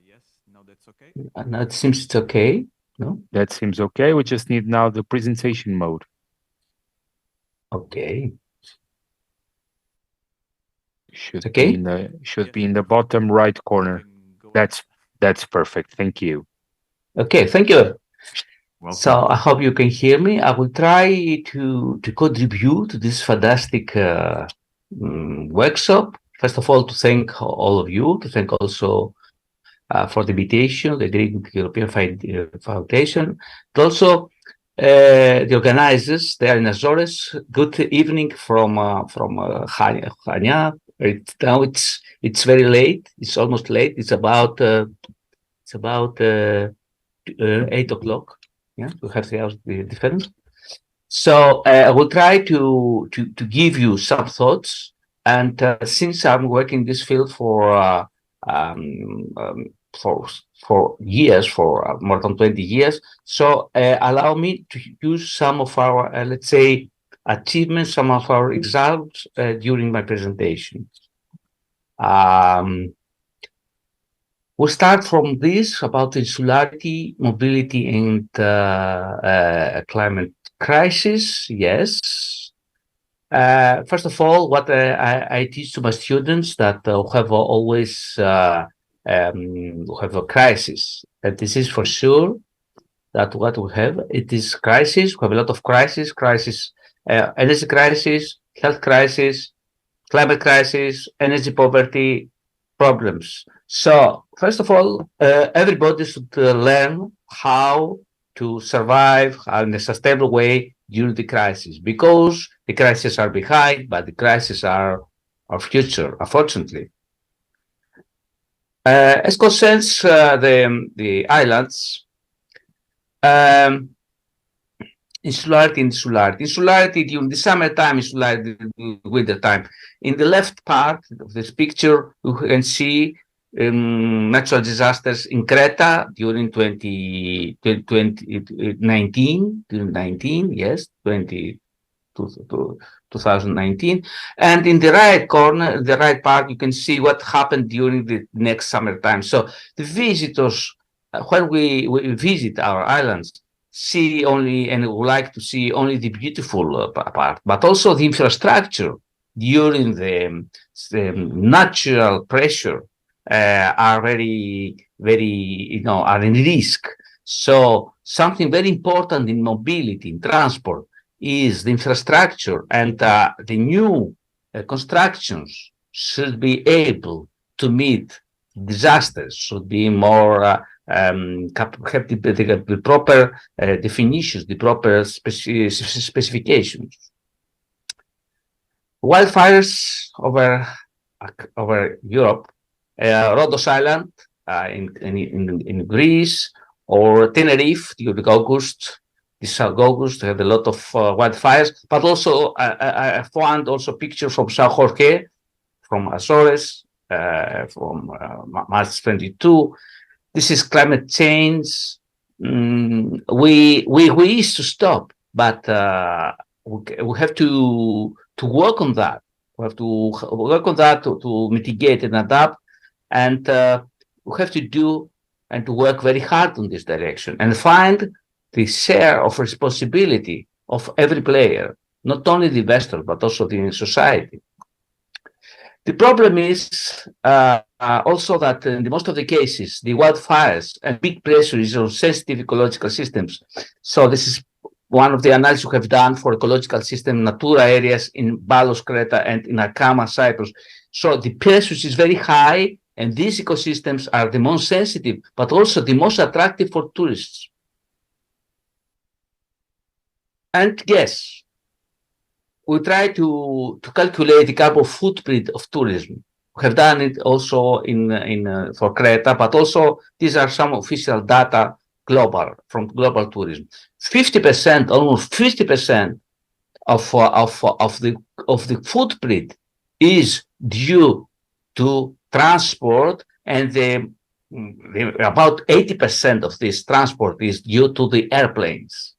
Yes, now that's okay. Now it seems it's okay. No? That seems okay. We just need now the presentation mode. Okay. Should Okay. be in the bottom right corner. That's perfect. Thank you. Okay, thank you. Welcome. So I hope you can hear me. I will try to contribute to this fantastic workshop. First of all, to thank all of you, to thank also for the invitation, the Greek European Foundation, but also the organizers there in Azores. Good evening from Chania. Now it's very late. It's almost late. It's about 8 o'clock. Yeah, we have 3 hours difference. So I will try to give you some thoughts. And since I'm working in this field for years, for more than 20 years, so allow me to use some of our, let's say, achievements, some of our results during my presentation. We'll start from this about insularity, mobility, and climate crisis. Yes. First of all, what I teach to my students that have always have a crisis, and this is for sure that what we have, it is crisis. We have a lot of crisis, energy crisis, health crisis, climate crisis, energy poverty problems. So first of all, everybody should learn how to survive in a sustainable way during the crisis, because the crises are behind, but the crises are our future, unfortunately. As concerns the islands, insularity during the summertime, insularity during the winter time. In the left part of this picture, you can see natural disasters in Creta during 2019, yes, 2019. And in the right corner, the right part, you can see what happened during the next summertime. So the visitors, when we visit our islands, see only, and would like to see only the beautiful part, but also the infrastructure during the natural pressure are very, are in risk. So something very important in mobility, in transport, is the infrastructure, and the new constructions should be able to meet disasters, should be more have the proper definitions, the proper specifications. Wildfires over Europe, Rhodos Island in Greece, or Tenerife during August. This August had a lot of wildfires, but also I found also pictures from San Jorge, from Azores, from March 22. This is climate change. We used to stop, but we have to work on that. We have to work on that to mitigate and adapt, and we have to do and to work very hard on this direction and find the share of responsibility of every player, not only the investor, but also the society. The problem is also that in most of the cases, the wildfires and big pressure is on sensitive ecological systems. So this is one of the analyses we have done for ecological system Natura areas in Balos, Creta, and in Akama, Cyprus. So the pressure is very high, and these ecosystems are the most sensitive, but also the most attractive for tourists. And yes, we try to calculate the carbon footprint of tourism. We have done it also for Creta, but also these are some official data from global tourism. 50%, almost 50% of the footprint is due to transport, and about 80% of this transport is due to the airplanes.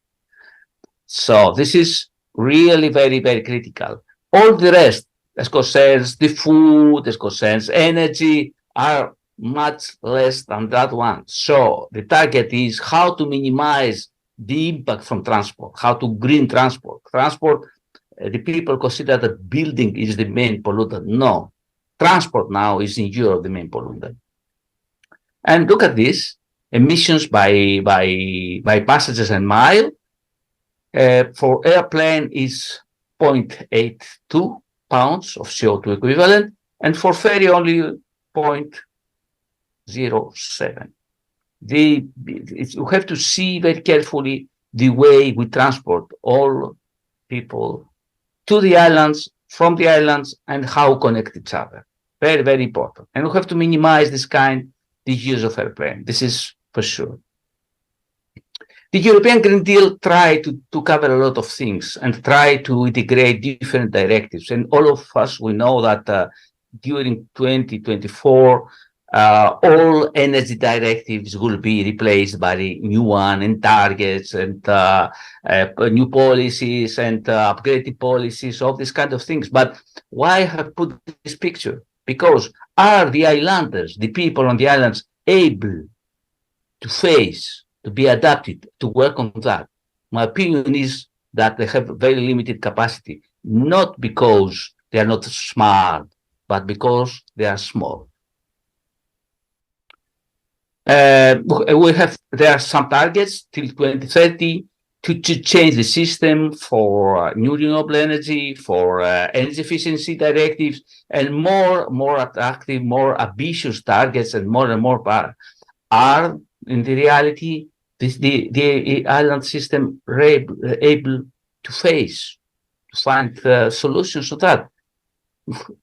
So this is really very, very critical. All the rest, as concerns the food, as concerns energy, are much less than that one. So the target is how to minimize the impact from transport, how to green transport. Transport, the people consider that building is the main pollutant. No, transport now is in Europe the main pollutant. And look at this, emissions by passengers and mile. For airplane is 0.82 pounds of CO2 equivalent, and for ferry only 0.07. You have to see very carefully the way we transport all people to the islands, from the islands, and how connect each other. Very, very important. And we have to minimize the use of airplane. This is for sure. The European Green Deal tried to cover a lot of things and try to integrate different directives. And all of us, we know that during 2024, all energy directives will be replaced by the new one, and targets, and new policies, and upgraded policies, all these kind of things. But why have put this picture? Because are the islanders, the people on the islands, able to face, to be adapted, to work on that? My opinion is that they have very limited capacity, not because they are not smart, but because they are small. There are some targets till 2030 to change the system for new renewable energy, for energy efficiency directives, and more attractive, more ambitious targets, and more power. Are in the reality the island system able to face, to find solutions to that?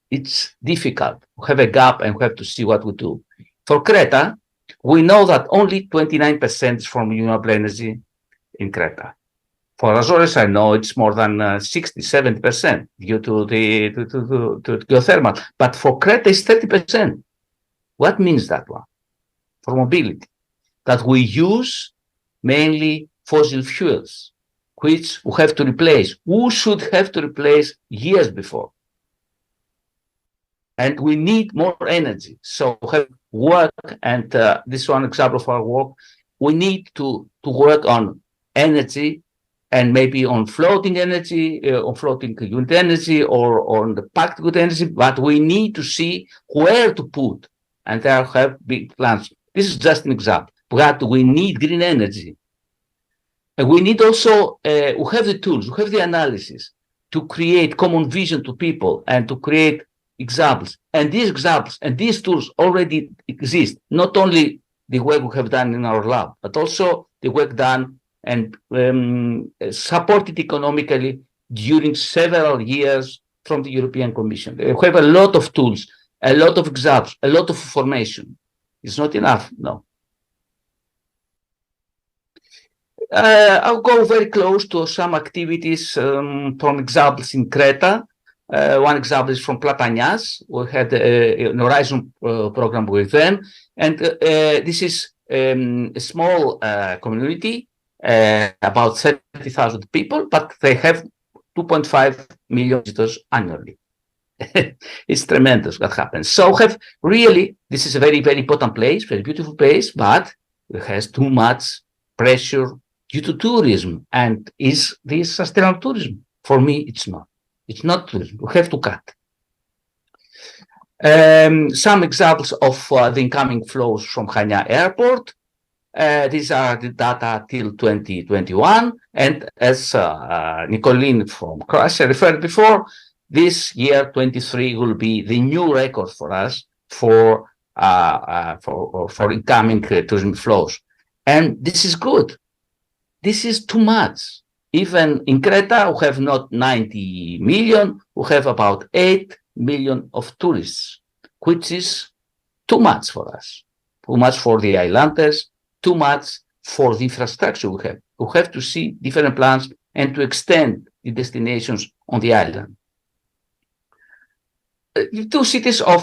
It's difficult. We have a gap, and we have to see what we do. For Creta, we know that only 29% is from renewable energy in Creta. For Azores, I know it's more than 60-70% due to the geothermal. But for Creta, it's 30%. What means that one? For mobility, that we use mainly fossil fuels, which we have to replace. We should have to replace years before. And we need more energy. So we have work, and this is one example of our work. We need to work on energy, and maybe on floating energy, on floating unit energy, or on the packed good energy, but we need to see where to put, and there have big plans. This is just an example, but we need green energy. And we need also, we have the tools, we have the analysis to create common vision to people and to create examples. And these examples and these tools already exist, not only the work we have done in our lab, but also the work done and supported economically during several years from the European Commission. We have a lot of tools, a lot of examples, a lot of information. It's not enough, no. I'll go very close to some activities from examples in Creta. One example is from Platanias. We had an Horizon program with them. And this is a small community, about 30,000 people, but they have 2.5 million visitors annually. It's tremendous what happens. So this is a very, very important place, very beautiful place, but it has too much pressure due to tourism. And is this sustainable tourism? For me, it's not. It's not tourism. We have to cut. Some examples of the incoming flows from Chania Airport. These are the data till 2021. And as Nicolene from Croatia referred before, this year 23 will be the new record for us for incoming tourism flows. And this is good. This is too much. Even in Creta, we have not 90 million, we have about 8 million of tourists, which is too much for us, too much for the islanders, too much for the infrastructure we have. We have to see different plans and to extend the destinations on the island. The two cities of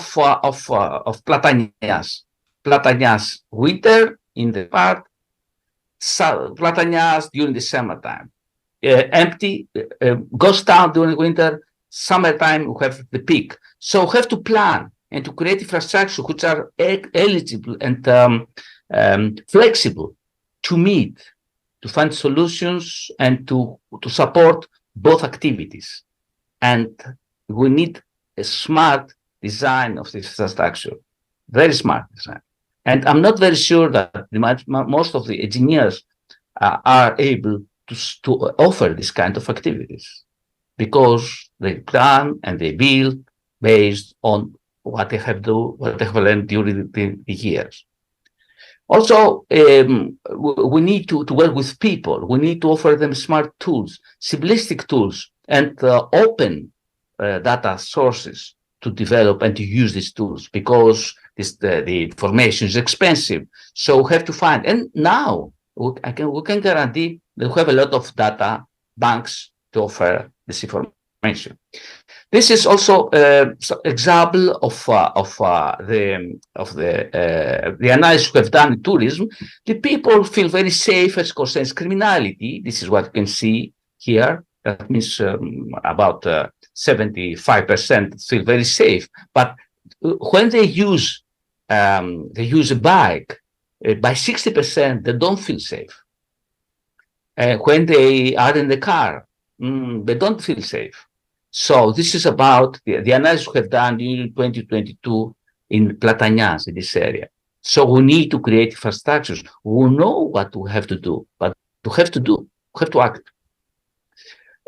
Platanias. Platanias winter in the part, Platanias during the summertime. Empty, ghost town during winter, summertime we have the peak. So we have to plan and to create infrastructure which are eligible and flexible to meet, to find solutions and to support both activities. And we need a smart design of this infrastructure, very smart design. And I'm not very sure that most of the engineers are able to offer this kind of activities because they plan and they build based on what they have learned during the years. Also, we need to work with people. We need to offer them smart tools, simplistic tools, and open data sources to develop and to use these tools because the information is expensive. So we have to find, and now we can guarantee that we have a lot of data banks to offer this information. This is also example of the analysis we have done in tourism. The people feel very safe as concerns criminality. This is what you can see here. That means about 75% feel very safe. But when they use a bike, by 60% they don't feel safe. When they are in the car, they don't feel safe. So this is about the analysis we have done in 2022 in Platanias, in this area. So we need to create infrastructures. We know what we have to do, but we have to act.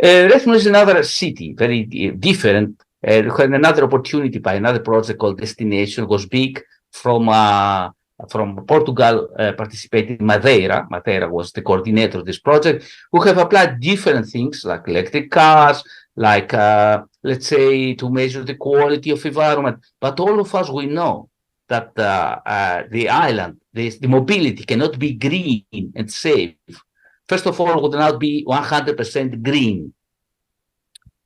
Redmond is another city, very different. We had another opportunity by another project called Destination, was big from Portugal, participating in Madeira. Madeira was the coordinator of this project. We have applied different things like electric cars, like, let's say, to measure the quality of environment. But all of us, we know that the island, the mobility cannot be green and safe. First of all, would not be 100% green.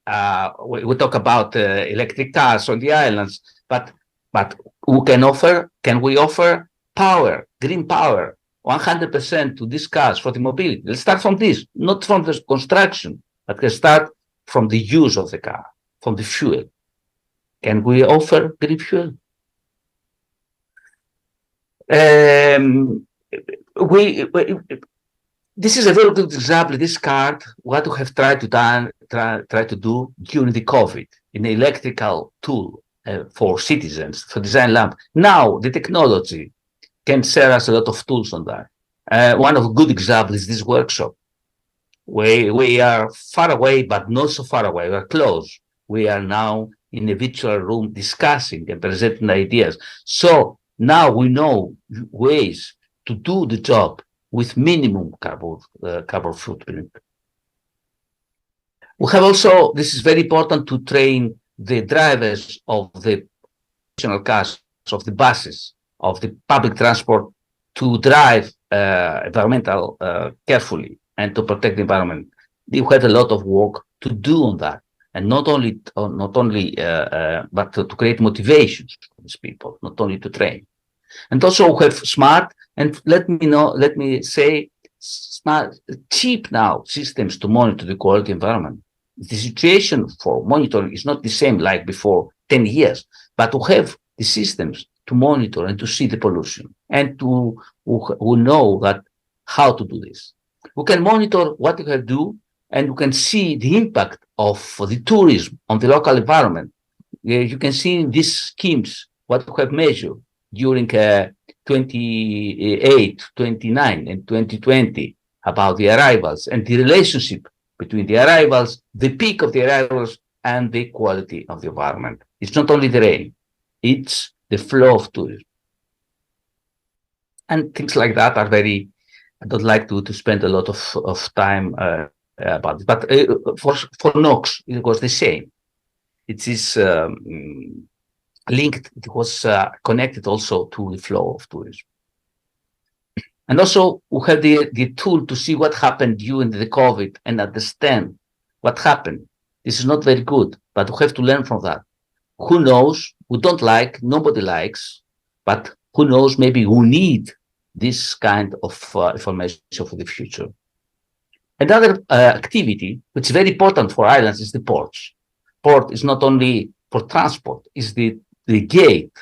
We talk about electric cars on the islands, but can we offer power, green power, 100% to these cars for the mobility? Let's start from this, not from the construction, but let's start from the use of the car, from the fuel. Can we offer green fuel? This is a very good example. This card, what we have tried to do during the COVID, an electrical tool for citizens, for design lab. Now the technology can share us a lot of tools on that. One of the good examples is this workshop. We are far away, but not so far away. We are close. We are now in a virtual room discussing and presenting ideas. So now we know ways to do the job with minimum carbon footprint. We have also, this is very important, to train the drivers of the national cars, of the buses, of the public transport to drive environmental carefully and to protect the environment. We have a lot of work to do on that, and not only, but to create motivations for these people, not only to train. And also we have smart, and let me say, smart, cheap now systems to monitor the quality environment. The situation for monitoring is not the same like before 10 years, but we have the systems to monitor and to see the pollution, and to we know that how to do this. We can monitor what we can do, and we can see the impact of the tourism on the local environment. You can see in these schemes what we have measured during 28, 29, and 2020 about the arrivals and the relationship between the arrivals, the peak of the arrivals, and the quality of the environment. It's not only the rain, it's the flow of tourism. And things like that are very, I don't like to spend a lot of time about it. But for Knox, it was the same. It is linked, it was connected also to the flow of tourism. And also we have the tool to see what happened during the COVID and understand what happened. This is not very good, but we have to learn from that. Who knows? We don't like, nobody likes, but who knows, maybe we need this kind of information for the future. Another activity, which is very important for islands, is the ports. Port is not only for transport, it's the gate.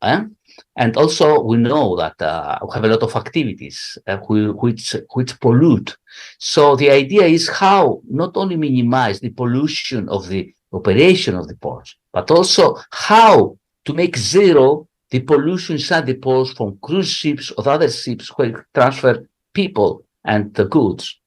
And also we know that we have a lot of activities which pollute. So the idea is how not only minimize the pollution of the operation of the ports, but also how to make zero the pollution inside the ports from cruise ships or other ships who transfer people and the goods.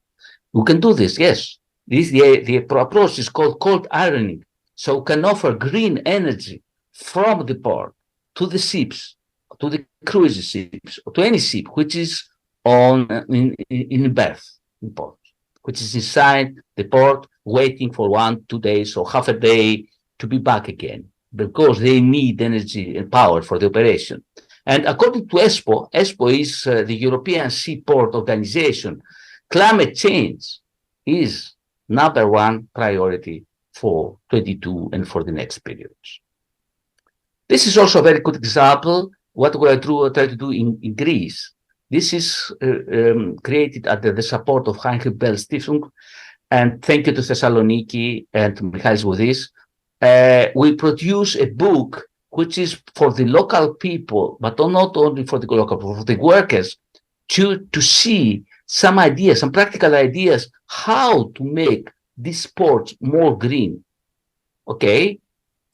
We can do this, yes. The approach is called cold ironing. So we can offer green energy from the port to the ships, to the cruise ships, or to any ship which is in berth in port, which is inside the port waiting for 1-2 days or half a day to be back again, because they need energy and power for the operation. And according to ESPO, ESPO is the European Seaport Organization, climate change is #1 priority for 22 and for the next periods. This is also a very good example what we are trying to do in Greece. This is created under the support of Heinrich Bell Stiftung, and thank you to Thessaloniki and Michalis with this. We produce a book which is for the local people, but not only for the local people, for the workers, to see some ideas, some practical ideas, how to make these ports more green. Okay,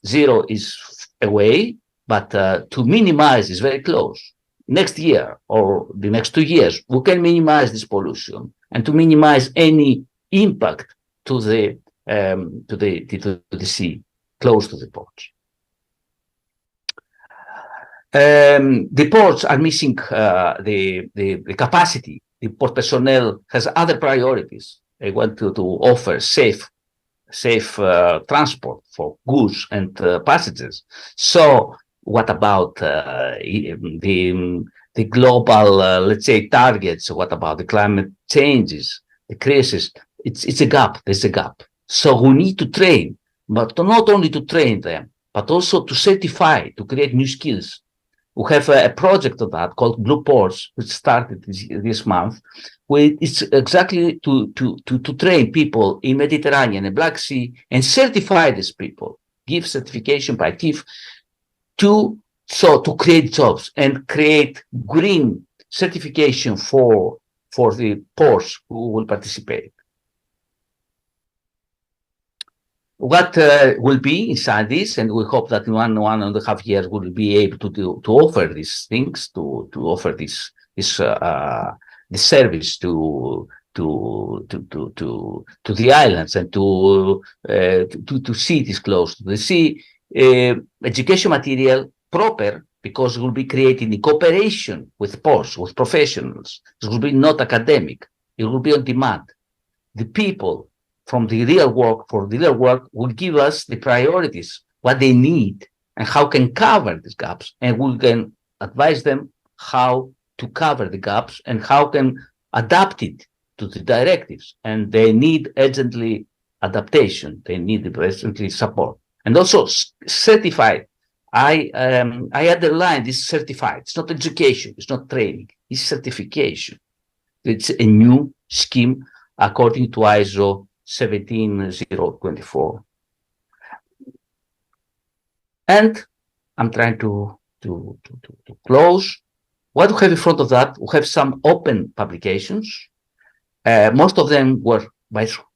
zero is away, but to minimize is very close. Next year or the next 2 years, we can minimize this pollution and to minimize any impact to the sea, close to the ports. The ports are missing the capacity. The port personnel has other priorities. They want to offer safe transport for goods and passengers. So what about the global, let's say, targets? What about the climate changes, the crisis? It's a gap. There's a gap. So we need to train, but not only to train them, but also to certify, to create new skills. We have a project of that called Blue Ports, which started this month, where it's exactly to train people in Mediterranean and Black Sea and certify these people, give certification by TIF to create jobs and create green certification for the ports who will participate. What will be inside this, and we hope that in 1.5 years we'll be able to offer these things, to offer this service to the islands and to cities close to the sea, education material proper, because it will be created in cooperation with ports, with professionals. It will be not academic. It will be on demand. The people from the real work, will give us the priorities, what they need, and how can cover these gaps. And we can advise them how to cover the gaps and how can adapt it to the directives. And they need urgently adaptation. They need urgently support. And also certified. I underline this certified. It's not education. It's not training. It's certification. It's a new scheme according to ISO 17024. And I'm trying to close. What we have in front of that, we have some open publications. Most of them were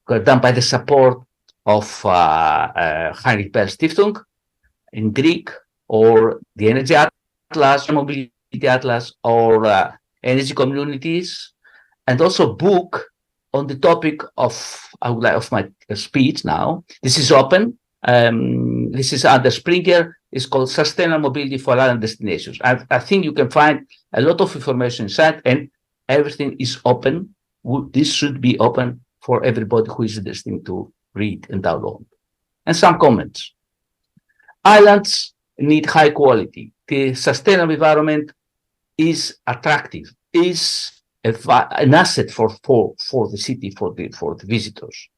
done by the support of Heinrich Bell Stiftung in Greek, or the Energy Atlas, Mobility atlas or energy communities, and also book on the topic of my speech now. This is open. This is under Springer. It's called Sustainable Mobility for Island Destinations. I think you can find a lot of information inside, and everything is open. This should be open for everybody who is interested to read and download. And some comments. Islands need high quality. The sustainable environment is attractive, is an asset for the city, for the visitors.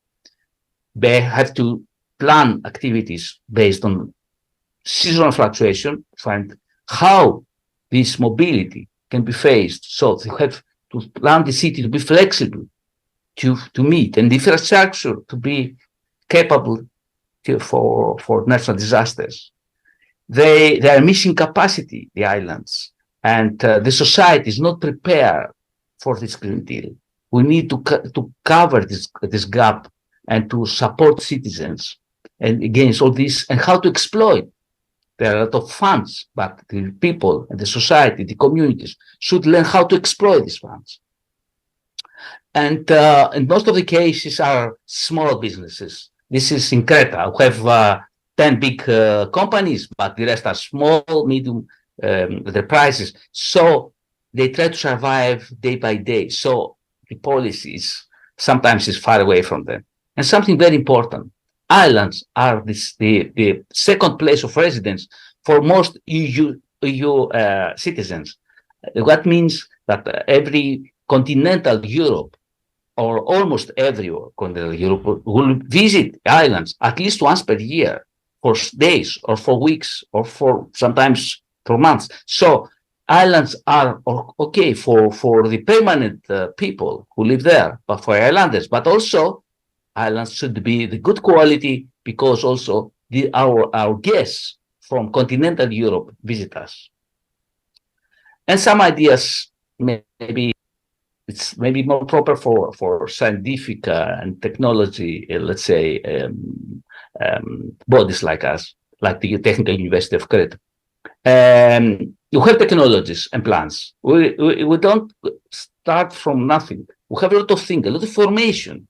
They have to plan activities based on seasonal fluctuation, find how this mobility can be faced. So they have to plan the city to be flexible, to meet, and the infrastructure to be capable for natural disasters. They are missing capacity, the islands, and the society is not prepared for this Green Deal. We need to cover this gap and to support citizens and against all this, and how to exploit. There are a lot of funds, but the people and the society, the communities should learn how to exploit these funds. And most of the cases are small businesses. This is in Creta. We have 10 big companies, but the rest are small, medium enterprises. So they try to survive day by day. So the policies sometimes is far away from them. And something very important, islands are the second place of residence for most EU citizens. That means that every continental Europe, or almost every continental Europe, will visit islands at least once per year for days or for weeks or for sometimes for months. So islands are okay for the permanent people who live there, but for islanders, but also islands should be the good quality, because also our guests from continental Europe visit us. And some ideas, maybe it's maybe more proper for scientific and technology, let's say, bodies like us, like the Technical University of Crete. You have technologies and plans. We don't start from nothing. We have a lot of things, a lot of information.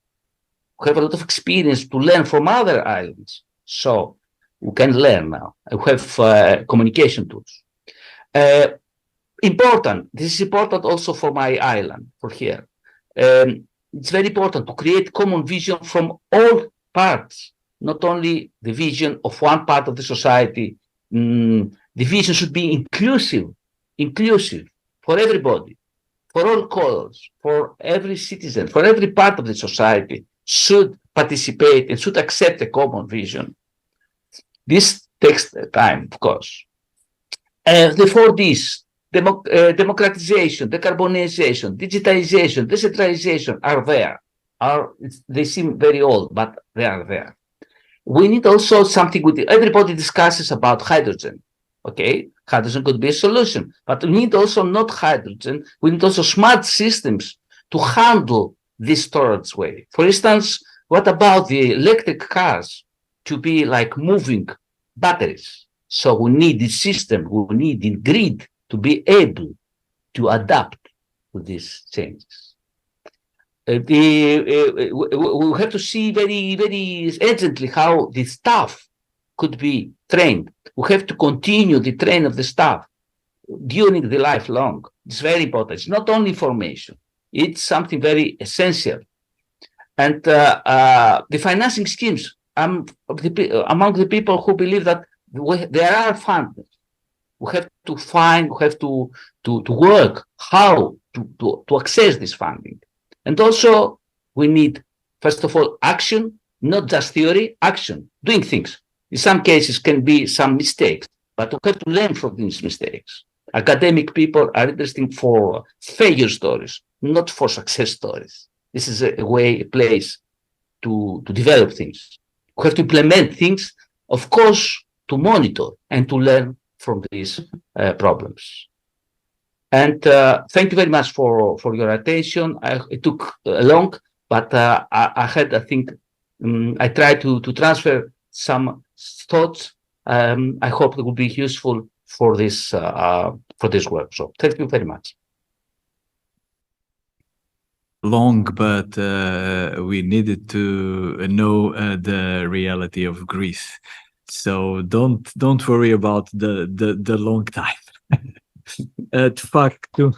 We have a lot of experience to learn from other islands. So we can learn now. We have communication tools. Important. This is important also for my island, for here. It's very important to create common vision from all parts, not only the vision of one part of the society. The vision should be inclusive for everybody, for all colors, for every citizen, for every part of the society should participate and should accept a common vision. This takes time, of course. The 4Ds, democratization, decarbonization, digitalization, decentralization are there. They seem very old, but they are there. We need also something with everybody discusses about hydrogen. Okay, hydrogen could be a solution, but we need also not hydrogen. We need also smart systems to handle this storage way. For instance, what about the electric cars to be like moving batteries? So we need the system, we need the grid to be able to adapt to these changes. We have to see very, very urgently how the staff could be trained. We have to continue the training of the staff during the lifelong. It's very important. It's not only information. It's something very essential. And the financing schemes, among the people who believe that there are funds, we have to find, we have to work how to access this funding. And also, we need, first of all, action, not just theory, action, doing things. In some cases can be some mistakes, but we have to learn from these mistakes. Academic people are interested for failure stories, not for success stories. This is a place to develop things. We have to implement things, of course, to monitor and to learn from these problems. And thank you very much for your attention. It took long, but I think, I tried to transfer some thoughts. I hope it will be useful for this work. So thank you very much. Long, but we needed to know the reality of Greece. So don't worry about the long time. De facto,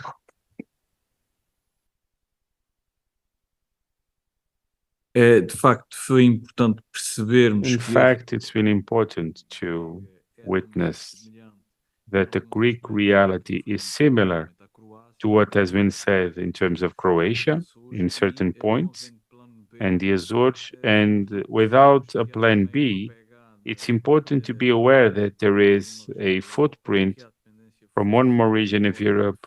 foi importante percebermos In fact, it's been important to witness that the Greek reality is similar to what has been said in terms of Croatia in certain points and the Azores. And without a plan B, it's important to be aware that there is a footprint from one more region of Europe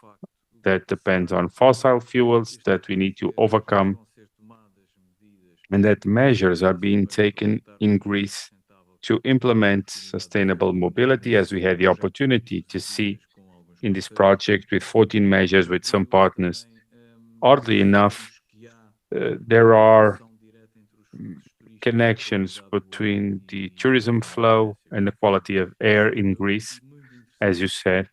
that depends on fossil fuels that we need to overcome, and that measures are being taken in Greece to implement sustainable mobility, as we had the opportunity to see in this project with 14 measures with some partners. Oddly enough, there are connections between the tourism flow and the quality of air in Greece, as you said,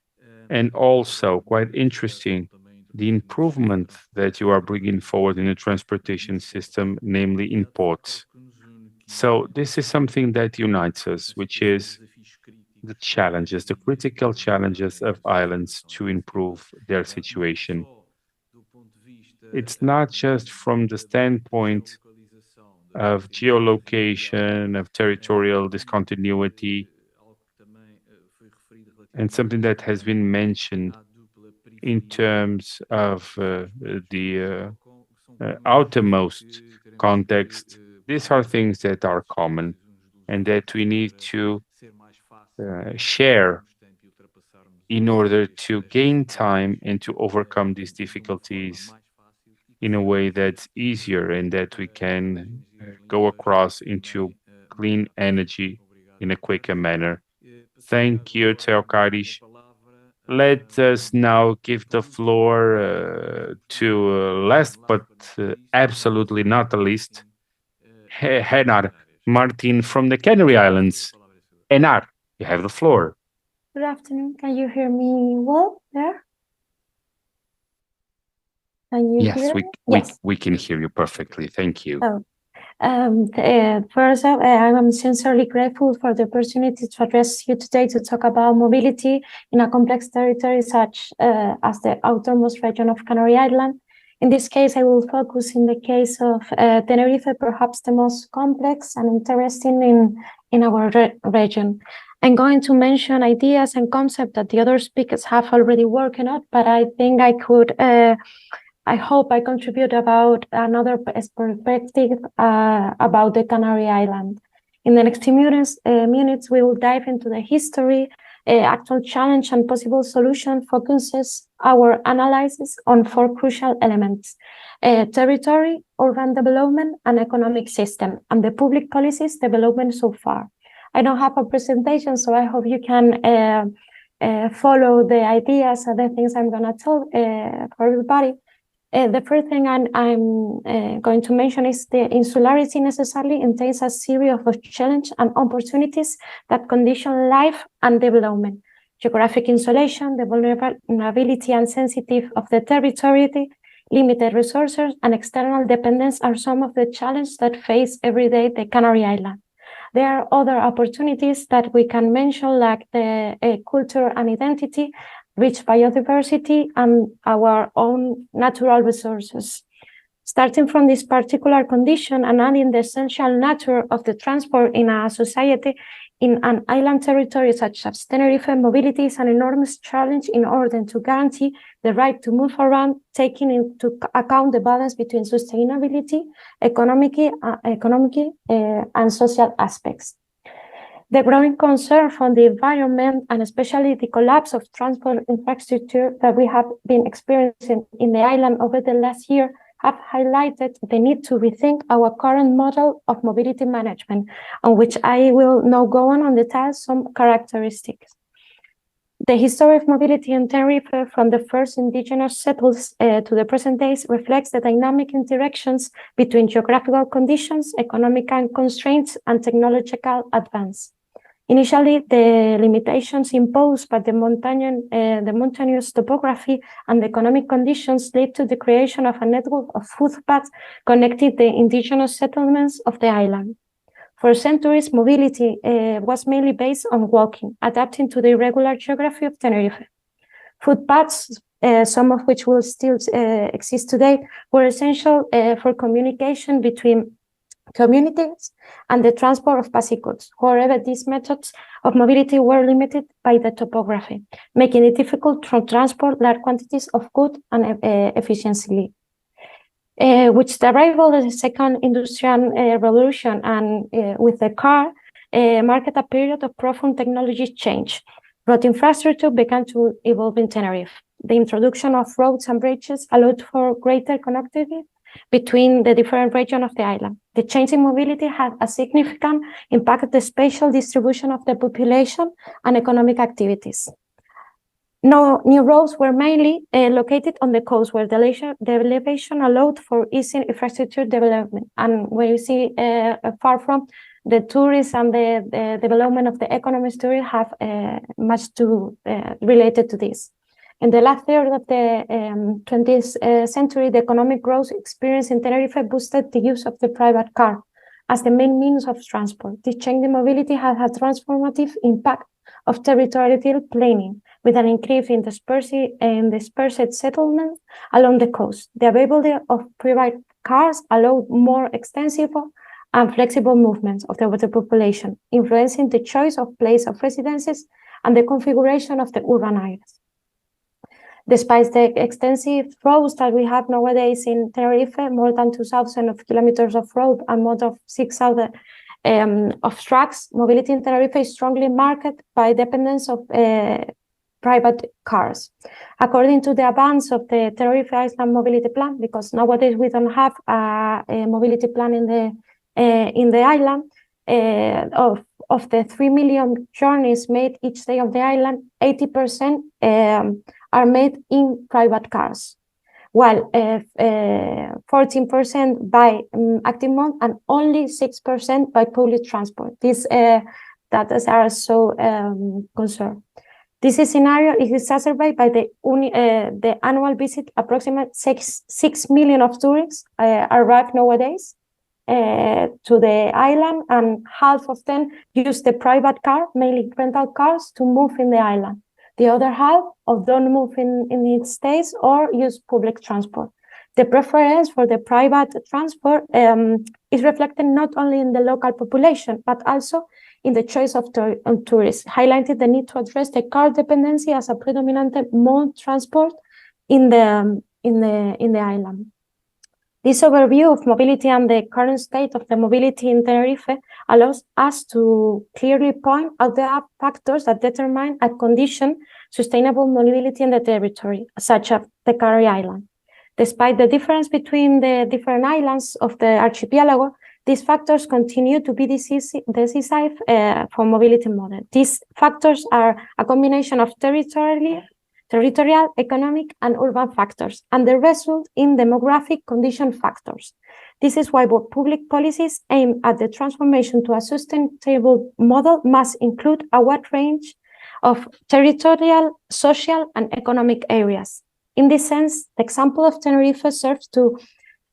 and also quite interesting, the improvement that you are bringing forward in the transportation system, namely in ports. So this is something that unites us, which is the challenges, the critical challenges of islands to improve their situation. It's not just from the standpoint of geolocation, of territorial discontinuity, and something that has been mentioned in terms of the outermost context. These are things that are common and that we need to share in order to gain time and to overcome these difficulties in a way that's easier and that we can go across into clean energy in a quicker manner. Thank you, Theokaris. Let us now give the floor to last but absolutely not the least, Henar Martin from the Canary Islands. Henar, you have the floor. Good afternoon. Can you hear me well there? Can you Yes, hear we, me? we, Yes. we can hear you perfectly. Thank you. Oh. First, I'm sincerely grateful for the opportunity to address you today to talk about mobility in a complex territory such as the outermost region of Canary Island. In this case, I will focus in the case of Tenerife, perhaps the most complex and interesting in our region. I'm going to mention ideas and concepts that the other speakers have already worked on, but I think I hope I contribute about another perspective about the Canary Island. In the next few minutes, we will dive into the history, actual challenge and possible solution focuses our analysis on 4 crucial elements: territory, urban development, and economic system, and the public policies development so far. I don't have a presentation, so I hope you can follow the ideas and the things I'm gonna tell for everybody. The first thing I'm going to mention is the insularity necessarily entails a series of challenges and opportunities that condition life and development. Geographic insulation, the vulnerability and sensitive of the territory, limited resources, and external dependence are some of the challenges that face every day the Canary Island. There are other opportunities that we can mention, like the culture and identity, rich biodiversity, and our own natural resources. Starting from this particular condition and adding the essential nature of the transport in a society in an island territory such as Tenerife, mobility is an enormous challenge in order to guarantee the right to move around, taking into account the balance between sustainability, economic and social aspects. The growing concern for the environment and especially the collapse of transport infrastructure that we have been experiencing in the island over the last year have highlighted the need to rethink our current model of mobility management, on which I will now go on detail some characteristics. The history of mobility in Tenerife from the first indigenous settlers to the present days reflects the dynamic interactions between geographical conditions, economic constraints, and technological advance. Initially, the limitations imposed by the mountainous topography and the economic conditions led to the creation of a network of footpaths connecting the indigenous settlements of the island. For centuries, mobility was mainly based on walking, adapting to the irregular geography of Tenerife. Footpaths, some of which will still exist today, were essential for communication between communities and the transport of bicycles. However, these methods of mobility were limited by the topography, making it difficult to transport large quantities of goods and efficiently. Which the arrival of the second industrial revolution and with the car marked a period of profound technology change. Road infrastructure began to evolve in Tenerife. The introduction of roads and bridges allowed for greater connectivity between the different regions of the island. The change in mobility had a significant impact on the spatial distribution of the population and economic activities. No new roads were mainly located on the coast, where the elevation allowed for easy infrastructure development. And where you see far from the tourism and the development of the economic story have much to related to this. In the last third of the 20th century, the economic growth experienced in Tenerife boosted the use of the private car as the main means of transport. This change in mobility had a transformative impact of territorial planning, with an increase in dispersed settlements along the coast. The availability of private cars allowed more extensive and flexible movements of the population, influencing the choice of place of residences and the configuration of the urban areas. Despite the extensive roads that we have nowadays in Tenerife, more than 2,000 kilometers of road and more than 6,000 of tracks, mobility in Tenerife is strongly marked by dependence of private cars. According to the advance of the Tenerife Island Mobility Plan, because nowadays we don't have a mobility plan in the island, of the 3 million journeys made each day of the island, 80% are made in private cars, while 14% by active mode and only 6% by public transport. These data are so concerned. This scenario is exacerbated by the annual visit. Approximately 6 million of tourists arrive nowadays to the island, and half of them use the private car, mainly rental cars, to move in the island. The other half of don't move in its stays or use public transport. The preference for the private transport is reflected not only in the local population, but also in the choice of tourists, highlighting the need to address the car dependency as a predominant mode of transport in the island. This overview of mobility and the current state of the mobility in Tenerife allows us to clearly point out the factors that determine and condition sustainable mobility in the territory, such as the Canary Island. Despite the difference between the different islands of the archipelago, these factors continue to be decisive for mobility model. These factors are a combination of territorial, economic, and urban factors, and the result in demographic condition factors. This is why public policies aimed at the transformation to a sustainable model must include a wide range of territorial, social, and economic areas. In this sense, the example of Tenerife serves to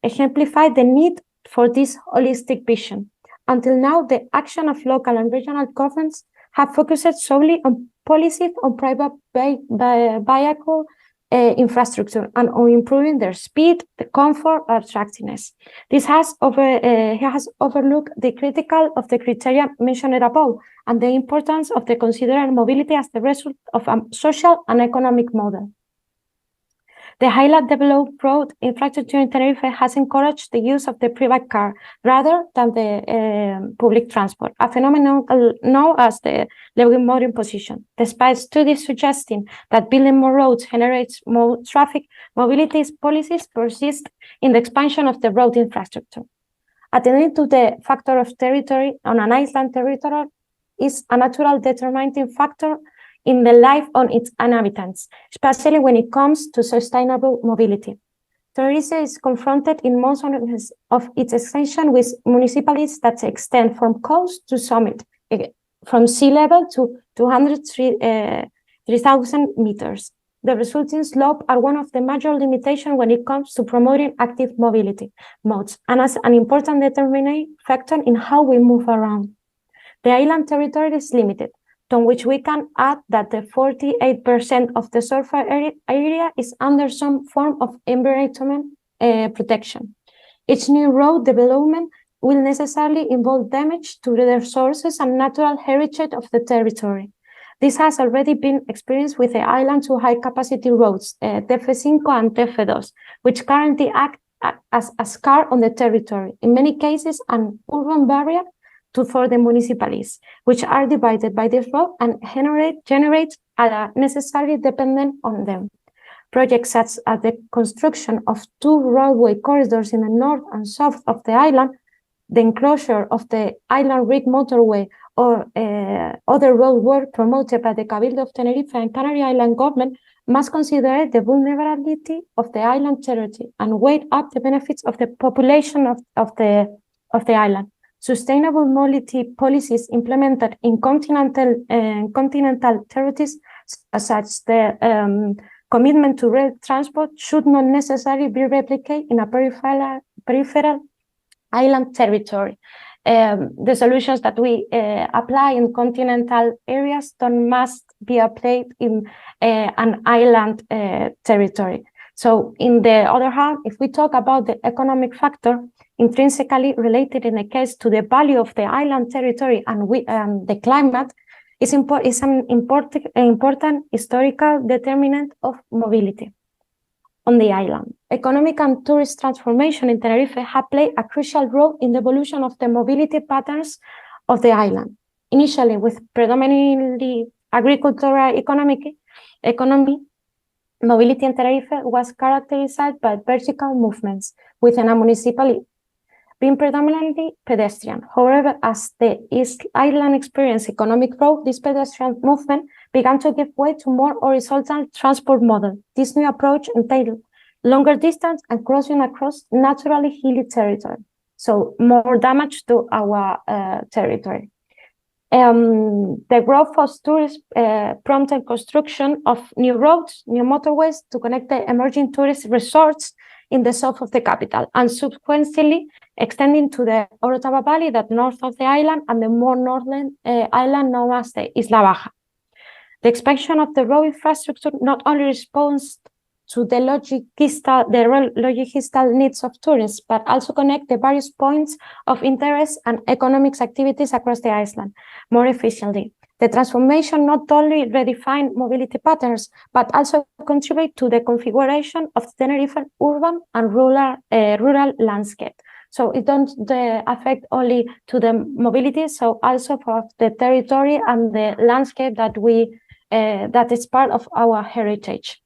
exemplify the need for this holistic vision. Until now, the action of local and regional governments have focused solely on policies on private vehicle infrastructure and on improving their speed, the comfort, or attractiveness. This has overlooked the critical of the criteria mentioned above and the importance of the considered mobility as the result of a social and economic model. The highly developed road infrastructure in Tenerife has encouraged the use of the private car rather than the public transport, a phenomenon known as the locomotive position. Despite studies suggesting that building more roads generates more traffic, mobility policies persist in the expansion of the road infrastructure. Attending to the factor of territory on an island territory is a natural determining factor in the life of its inhabitants, especially when it comes to sustainable mobility. Tenerife is confronted in most of its extension with municipalities that extend from coast to summit, from sea level to 203,000 meters. The resulting slope are one of the major limitations when it comes to promoting active mobility modes, and as an important determining factor in how we move around. The island territory is limited, to which we can add that the 48% of the surface area is under some form of environmental protection. Each new road development will necessarily involve damage to the resources and natural heritage of the territory. This has already been experienced with the island to high-capacity roads, TF5 and TF2, which currently act as a scar on the territory, in many cases an urban barrier for the municipalities, which are divided by this road and generate a necessary dependence on them. Projects such as the construction of 2 railway corridors in the north and south of the island, the enclosure of the Island Ring motorway, or other road work promoted by the Cabildo of Tenerife and Canary Island government must consider the vulnerability of the island territory and weigh up the benefits of the population of the island. Sustainable mobility policies implemented in continental territories, such as the commitment to rail transport, should not necessarily be replicated in a peripheral island territory. The solutions that we apply in continental areas must be applied in an island territory. So, in the other hand, if we talk about the economic factor intrinsically related in the case to the value of the island territory and the climate, is an important historical determinant of mobility on the island. Economic and tourist transformation in Tenerife have played a crucial role in the evolution of the mobility patterns of the island. Initially, with predominantly agricultural economy, mobility in Tenerife was characterized by vertical movements within a municipality, being predominantly pedestrian. However, as the East Island experienced economic growth, this pedestrian movement began to give way to more horizontal transport model. This new approach entailed longer distance and crossing across naturally hilly territory, so more damage to our territory. The growth of tourism prompted construction of new roads, new motorways to connect the emerging tourist resorts in the south of the capital, and subsequently extending to the Orotava Valley, that north of the island, and the more northern island known as the Isla Baja. The expansion of the road infrastructure not only responds to the logistical needs of tourists, but also connect the various points of interest and economic activities across the island more efficiently. The transformation not only redefined mobility patterns, but also contribute to the configuration of Tenerife urban and rural landscape. So it don't affect only to the mobility, so also for the territory and the landscape that is part of our heritage.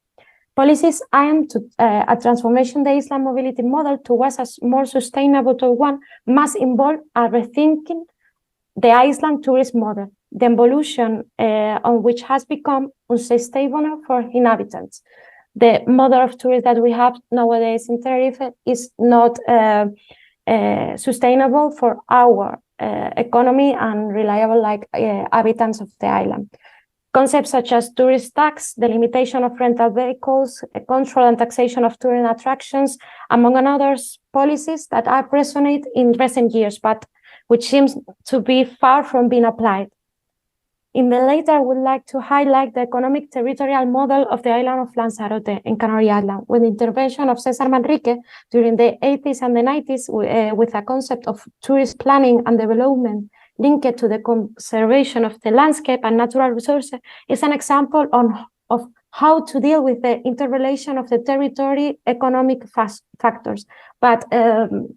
Policies aimed to a transformation of the island mobility model towards a more sustainable one must involve a rethinking the island tourism model, the evolution on which has become unsustainable for inhabitants. The model of tourism that we have nowadays in Tenerife is not sustainable for our economy and reliable like inhabitants of the island. Concepts such as tourist tax, the limitation of rental vehicles, control and taxation of tourism attractions, among others, policies that are resonate in recent years, but which seems to be far from being applied. In the later, I would like to highlight the economic territorial model of the island of Lanzarote in Canary Island, with the intervention of César Manrique during the 80s and the 90s with a concept of tourist planning and development linked to the conservation of the landscape and natural resources, is an example of how to deal with the interrelation of the territory economic factors. But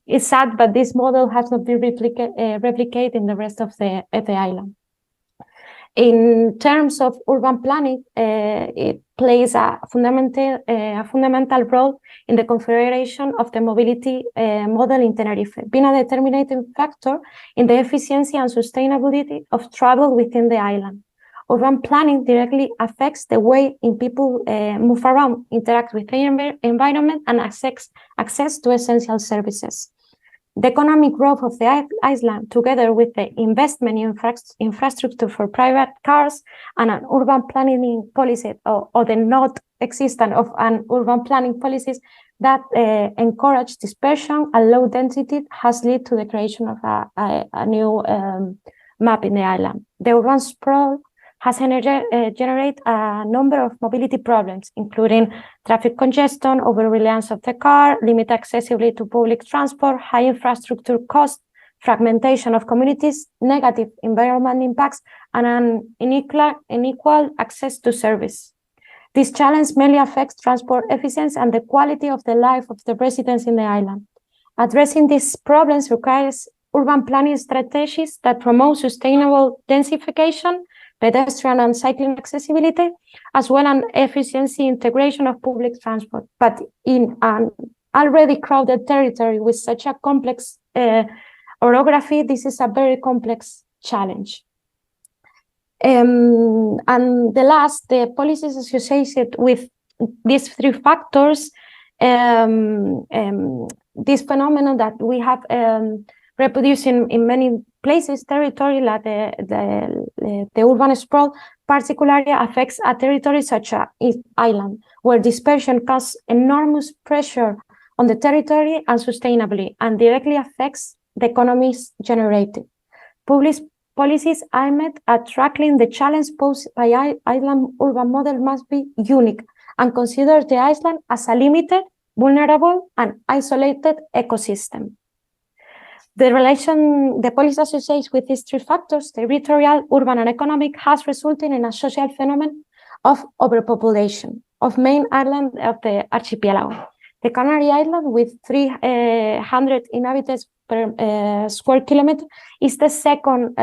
it's sad, but this model has not been replicated in the rest of the island. In terms of urban planning, it plays a fundamental role in the configuration of the mobility model in Tenerife, being a determining factor in the efficiency and sustainability of travel within the island. Urban planning directly affects the way in people move around, interact with the environment, and access to essential services. The economic growth of the island, together with the investment in infrastructure for private cars and an urban planning policy, or the not existence of an urban planning policies that encourage dispersion and low density, has led to the creation of a new map in the island. The urban sprawl has generated a number of mobility problems, including traffic congestion, over-reliance of the car, limited accessibility to public transport, high infrastructure costs, fragmentation of communities, negative environmental impacts, and an unequal access to service. This challenge mainly affects transport efficiency and the quality of the life of the residents in the island. Addressing these problems requires urban planning strategies that promote sustainable densification, pedestrian and cycling accessibility, as well as efficiency integration of public transport. But in an already crowded territory with such a complex orography, this is a very complex challenge. And the policies associated with these three factors, this phenomenon that we have reproduced in many places, territory like the urban sprawl, particularly affects a territory such as island, where dispersion causes enormous pressure on the territory and sustainably, and directly affects the economies generated. Policies aimed at tackling the challenge posed by island urban model must be unique and consider the island as a limited, vulnerable, and isolated ecosystem. The policy associated with these three factors, territorial, urban, and economic, has resulted in a social phenomenon of overpopulation of main island of the archipelago. The Canary Island, with 300 inhabitants per square kilometer, is the second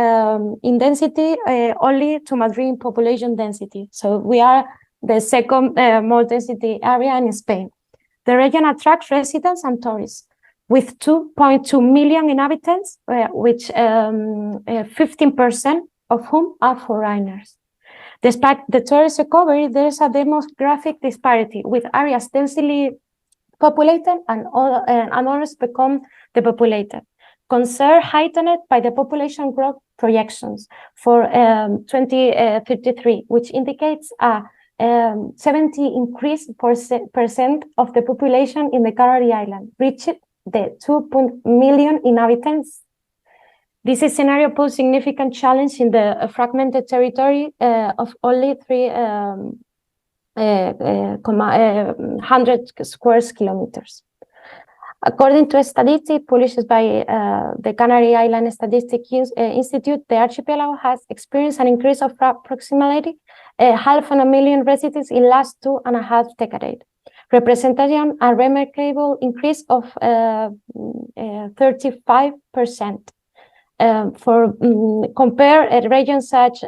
in density, only to Madrid in population density. So we are the second most density area in Spain. The region attracts residents and tourists, with 2.2 million inhabitants, which 15% of whom are foreigners. Despite the tourist recovery, there is a demographic disparity, with areas densely populated and others become depopulated. Concern heightened by the population growth projections for 2053, which indicates a 70% increase of the population in the Canary Island, reached the 2 million inhabitants. This scenario poses significant challenge in the fragmented territory of only 300 square kilometers. According to a statistic published by the Canary Island Statistics Institute, the archipelago has experienced an increase of approximately 500,000 residents in the last 2.5 decades, representing a remarkable increase of 35%. Compare regions such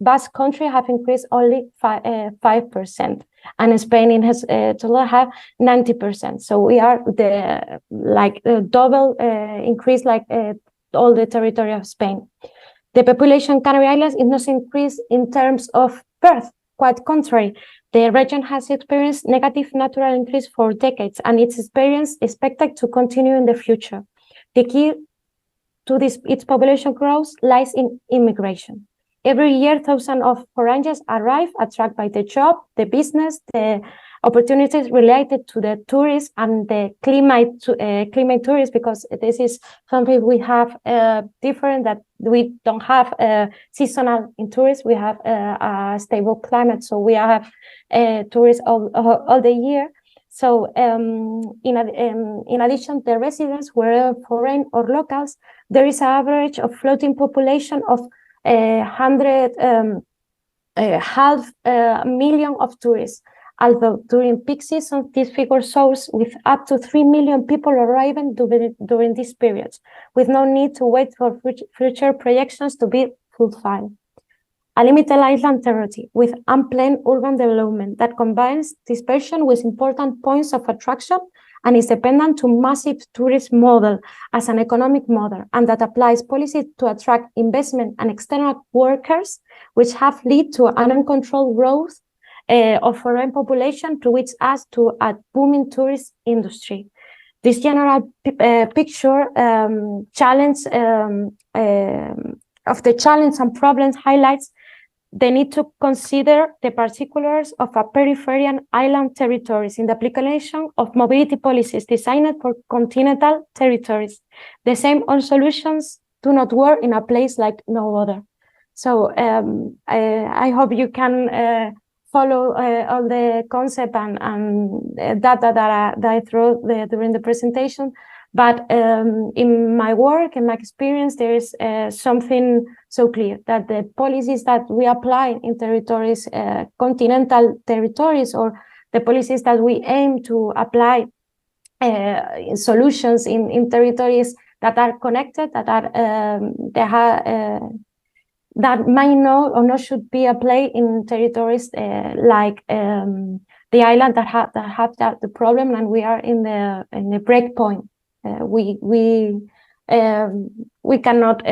Basque Country have increased only 5%, and Spain has total have 90%. So we are the double increase like all the territory of Spain. The population Canary Islands is not increased in terms of birth, quite contrary. The region has experienced negative natural increase for decades, and its experience is expected to continue in the future. The key to its population growth lies in immigration. Every year, thousands of foreigners arrive, attracted by the job, the business, the opportunities related to the tourists and the climate tourists, because this is something we have different, that we don't have seasonal in tourists. We have a stable climate, so we have tourists all the year. So in addition, the residents, whether foreign or locals, there is an average of floating population of 500,000 of tourists. Although during peak season, this figure soars with up to 3 million people arriving during these periods, with no need to wait for future projections to be fulfilled. A limited island territory with unplanned urban development that combines dispersion with important points of attraction and is dependent to massive tourist model as an economic model, and that applies policy to attract investment and external workers, which have led to an uncontrolled growth of foreign population, to which adds to a booming tourist industry. This general picture challenge of the challenge and problems highlights the need to consider the particulars of a peripheral island territories in the application of mobility policies designed for continental territories. The same all solutions do not work in a place like no other. So I hope you can follow all the concept and data that I threw during the presentation. But in my work and my experience, there is something so clear that the policies that we apply in territories, continental territories, or the policies that we aim to apply solutions in territories that are connected, that are that might not or not should be applied in territories like the island that have the problem, and we are in the break point. We cannot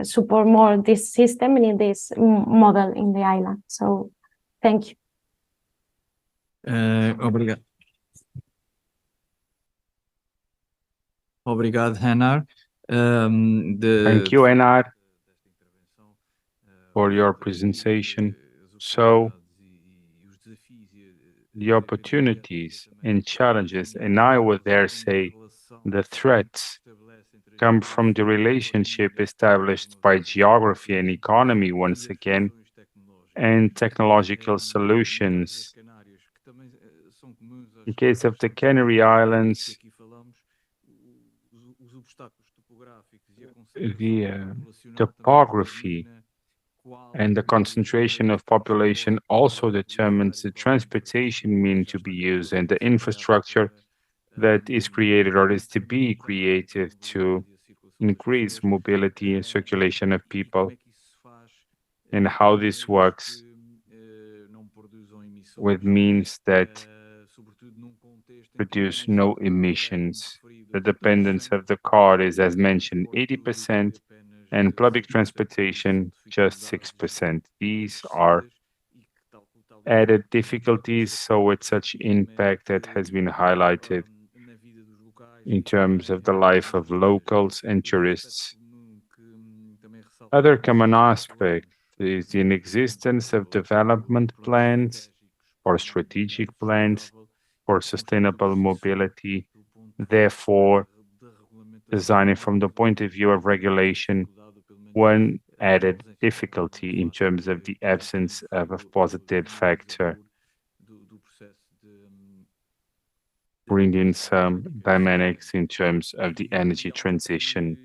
support more this system in this model in the island. So, thank you. Obrigado. Obrigado, Renar. Thank you, Enar, for your presentation. So, the opportunities and challenges, and I would dare say the threats, come from the relationship established by geography and economy once again, and technological solutions. In case of the Canary Islands, the topography and the concentration of population also determines the transportation mean to be used and the infrastructure that is created or is to be created to increase mobility and circulation of people, and how this works with means that produce no emissions. The dependence of the car is, as mentioned, 80%, and public transportation just 6%. These are added difficulties, so with such impact that has been highlighted in terms of the life of locals and tourists. Other common aspect is the inexistence of development plans or strategic plans for sustainable mobility, therefore designing from the point of view of regulation one added difficulty in terms of the absence of a positive factor, bringing some dynamics in terms of the energy transition.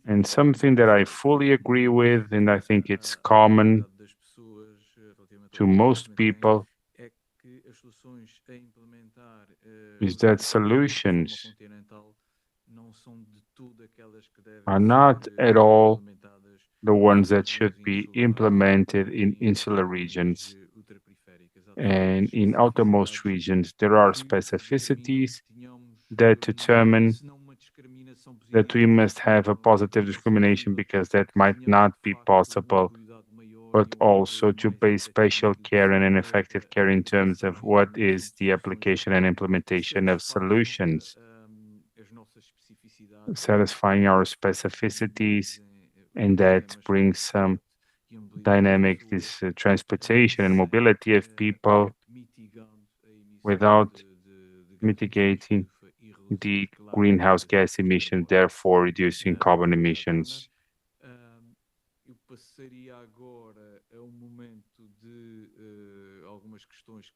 And something that I fully agree with, and I think it's common to most people, is that solutions are not at all the ones that should be implemented in insular regions. And in outermost regions, there are specificities that determine that we must have a positive discrimination because that might not be possible, but also to pay special care and an effective care in terms of what is the application and implementation of solutions, satisfying our specificities, and that brings some dynamic, this transportation and mobility of people without mitigating the greenhouse gas emissions, therefore reducing carbon emissions. Eu passaria agora a momento de algumas questões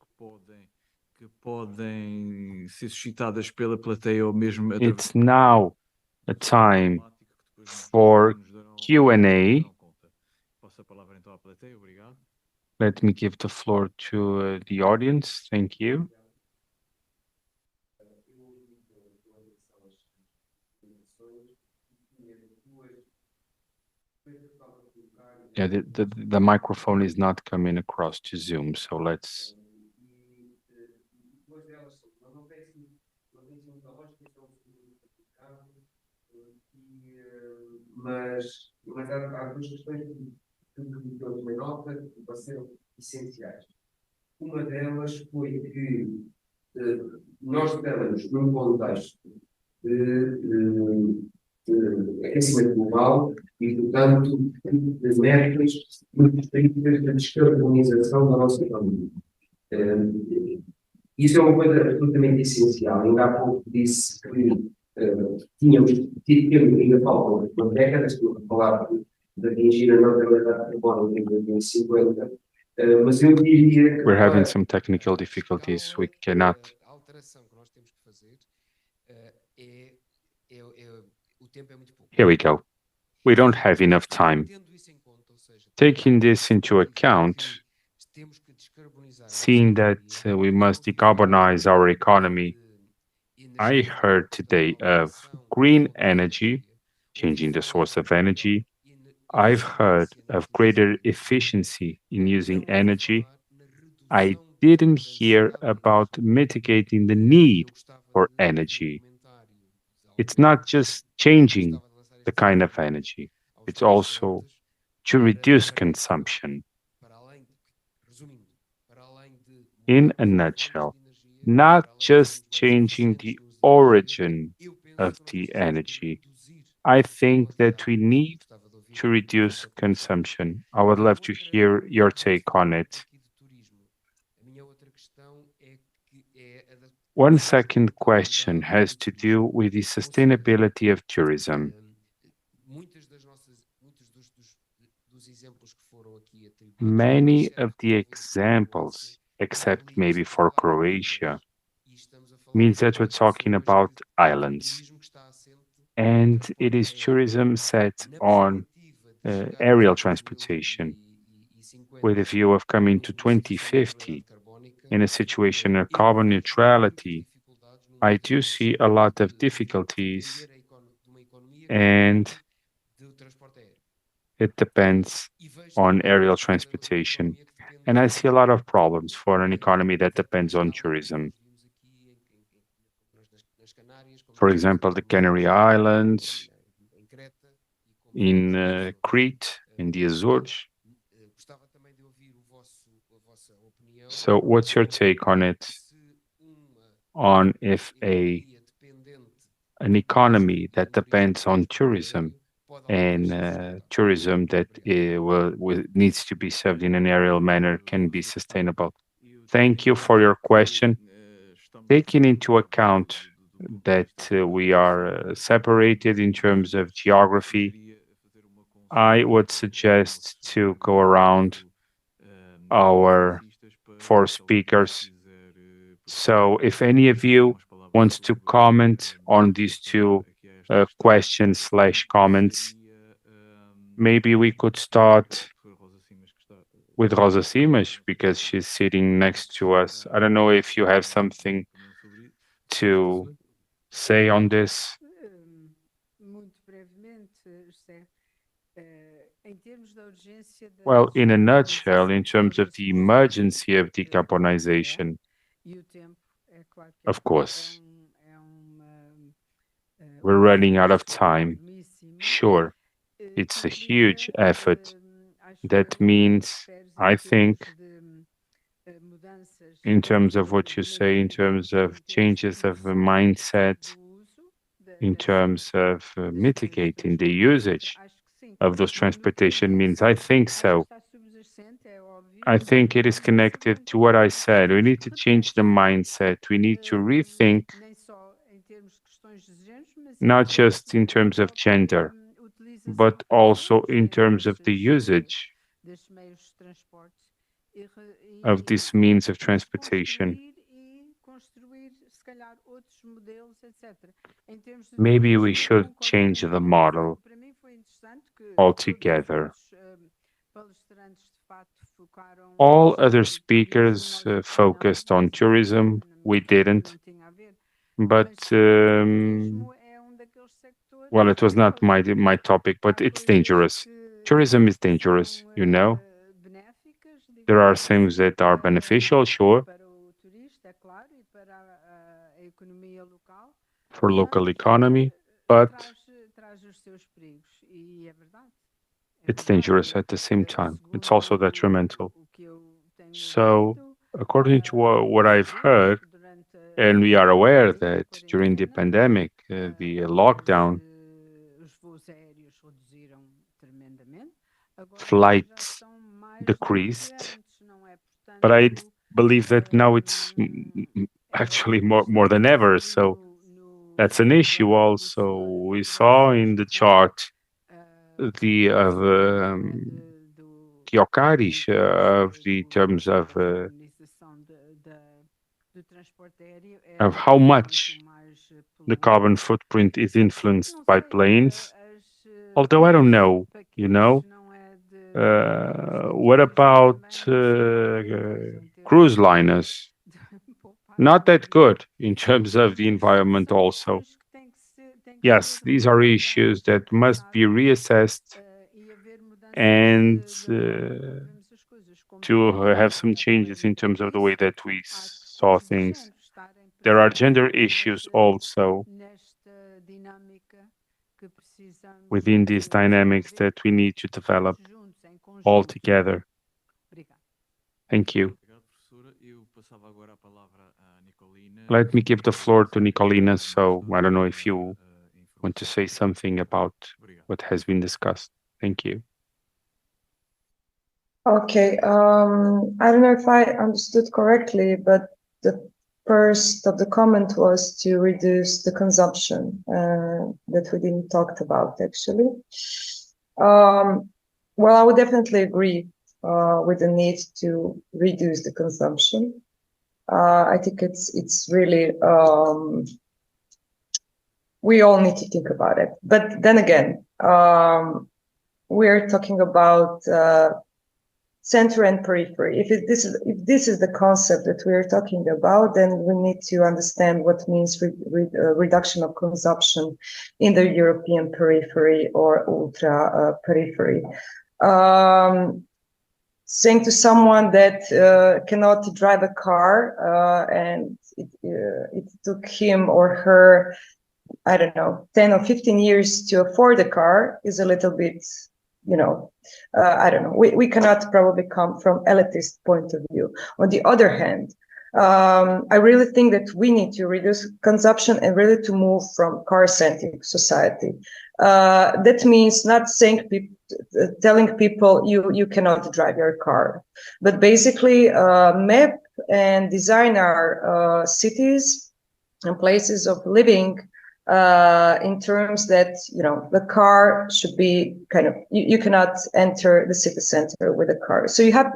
que podem ser suscitadas pela plateia ou mesmo It's now a time for Q&A. Passo a palavra então à plateia, obrigado. Let me give the floor to the audience. Thank you. Yeah, the microphone is not coming across to Zoom, so let's. Mas há duas questões que eu tomei nota que pareceram essenciais. Uma delas foi que nós estamos num contexto de aquecimento global e, portanto, de metas muito estritas da descarbonização da nossa economia. Isso é uma coisa absolutamente essencial. Ainda há pouco disse que ainda faltam uma década, estou a falar de atingir a neutralidade de carbono em 2050, mas eu diria que... We're having some technical difficulties. We cannot. A alteração que nós temos que fazer o tempo é muito pouco. Here we go. We don't have enough time. Tendo isso em conta, ou seja, Taking this into account, temos que descarbonizar seeing that we must decarbonize our economy, I heard today of green energy, changing the source of energy. I've heard of greater efficiency in using energy. I didn't hear about mitigating the need for energy. It's not just changing the kind of energy, it's also to reduce consumption. In a nutshell, not just changing the origin of the energy. I think that we need to reduce consumption. I would love to hear your take on it. One second question has to do with the sustainability of tourism. Many of the examples, except maybe for Croatia, means that we're talking about islands. And it is tourism set on aerial transportation with a view of coming to 2050 in a situation of carbon neutrality. I do see a lot of difficulties, and it depends on aerial transportation. And I see a lot of problems for an economy that depends on tourism. For example, the Canary Islands, in Crete, in the Azores. So what's your take on it, on if an economy that depends on tourism and tourism that needs to be served in an aerial manner can be sustainable? Thank you for your question. Taking into account that we are separated in terms of geography, I would suggest to go around our 4 speakers. So if any of you wants to comment on these 2 questions/comments, maybe we could start with Rosa Simas, because she's sitting next to us. I don't know if you have something to say on this. Well, in a nutshell, in terms of the emergency of decarbonization, of course, we're running out of time. Sure, it's a huge effort. That means, I think, in terms of what you say, in terms of changes of a mindset, in terms of mitigating the usage of those transportation means, I think so. I think it is connected to what I said. We need to change the mindset. We need to rethink, not just in terms of gender, but also in terms of the usage of this means of transportation. Maybe we should change the model altogether. All other speakers focused on tourism. We didn't. But, well, it was not my topic, but it's dangerous. Tourism is dangerous, you know? There are things that are beneficial, sure, for local economy, but it's dangerous at the same time. It's also detrimental. So, according to what I've heard, And we are aware that during the pandemic, the lockdown, flights decreased, but I believe that now it's actually more than ever. So that's an issue also. We saw in the chart the Ocarish of the terms of how much the carbon footprint is influenced by planes. Although I don't know, you know. What about cruise liners? Not that good in terms of the environment also. Yes, these are issues that must be reassessed and to have some changes in terms of the way that we saw things. There are gender issues also within these dynamics that we need to develop all together. Thank you. Let me give the floor to Nicolina. So I don't know if you want to say something about what has been discussed. Thank you. Okay, I don't know if I understood correctly, but the first of the comment was to reduce the consumption that we didn't talk about actually. Well, I would definitely agree with the need to reduce the consumption. I think it's really we all need to think about it. But then again, we're talking about center and periphery. If this is the concept that we're talking about, then we need to understand what means reduction of consumption in the European periphery or ultra periphery. Saying to someone that cannot drive a car and it took him or her, I don't know, 10 or 15 years to afford a car is a little bit, you know, I don't know. We cannot probably come from elitist point of view. On the other hand, I really think that we need to reduce consumption and really to move from car-centric society. That means not saying telling people you cannot drive your car, but basically map and design our cities and places of living in terms that, you know, the car should be kind of, you cannot enter the city center with a car. So you have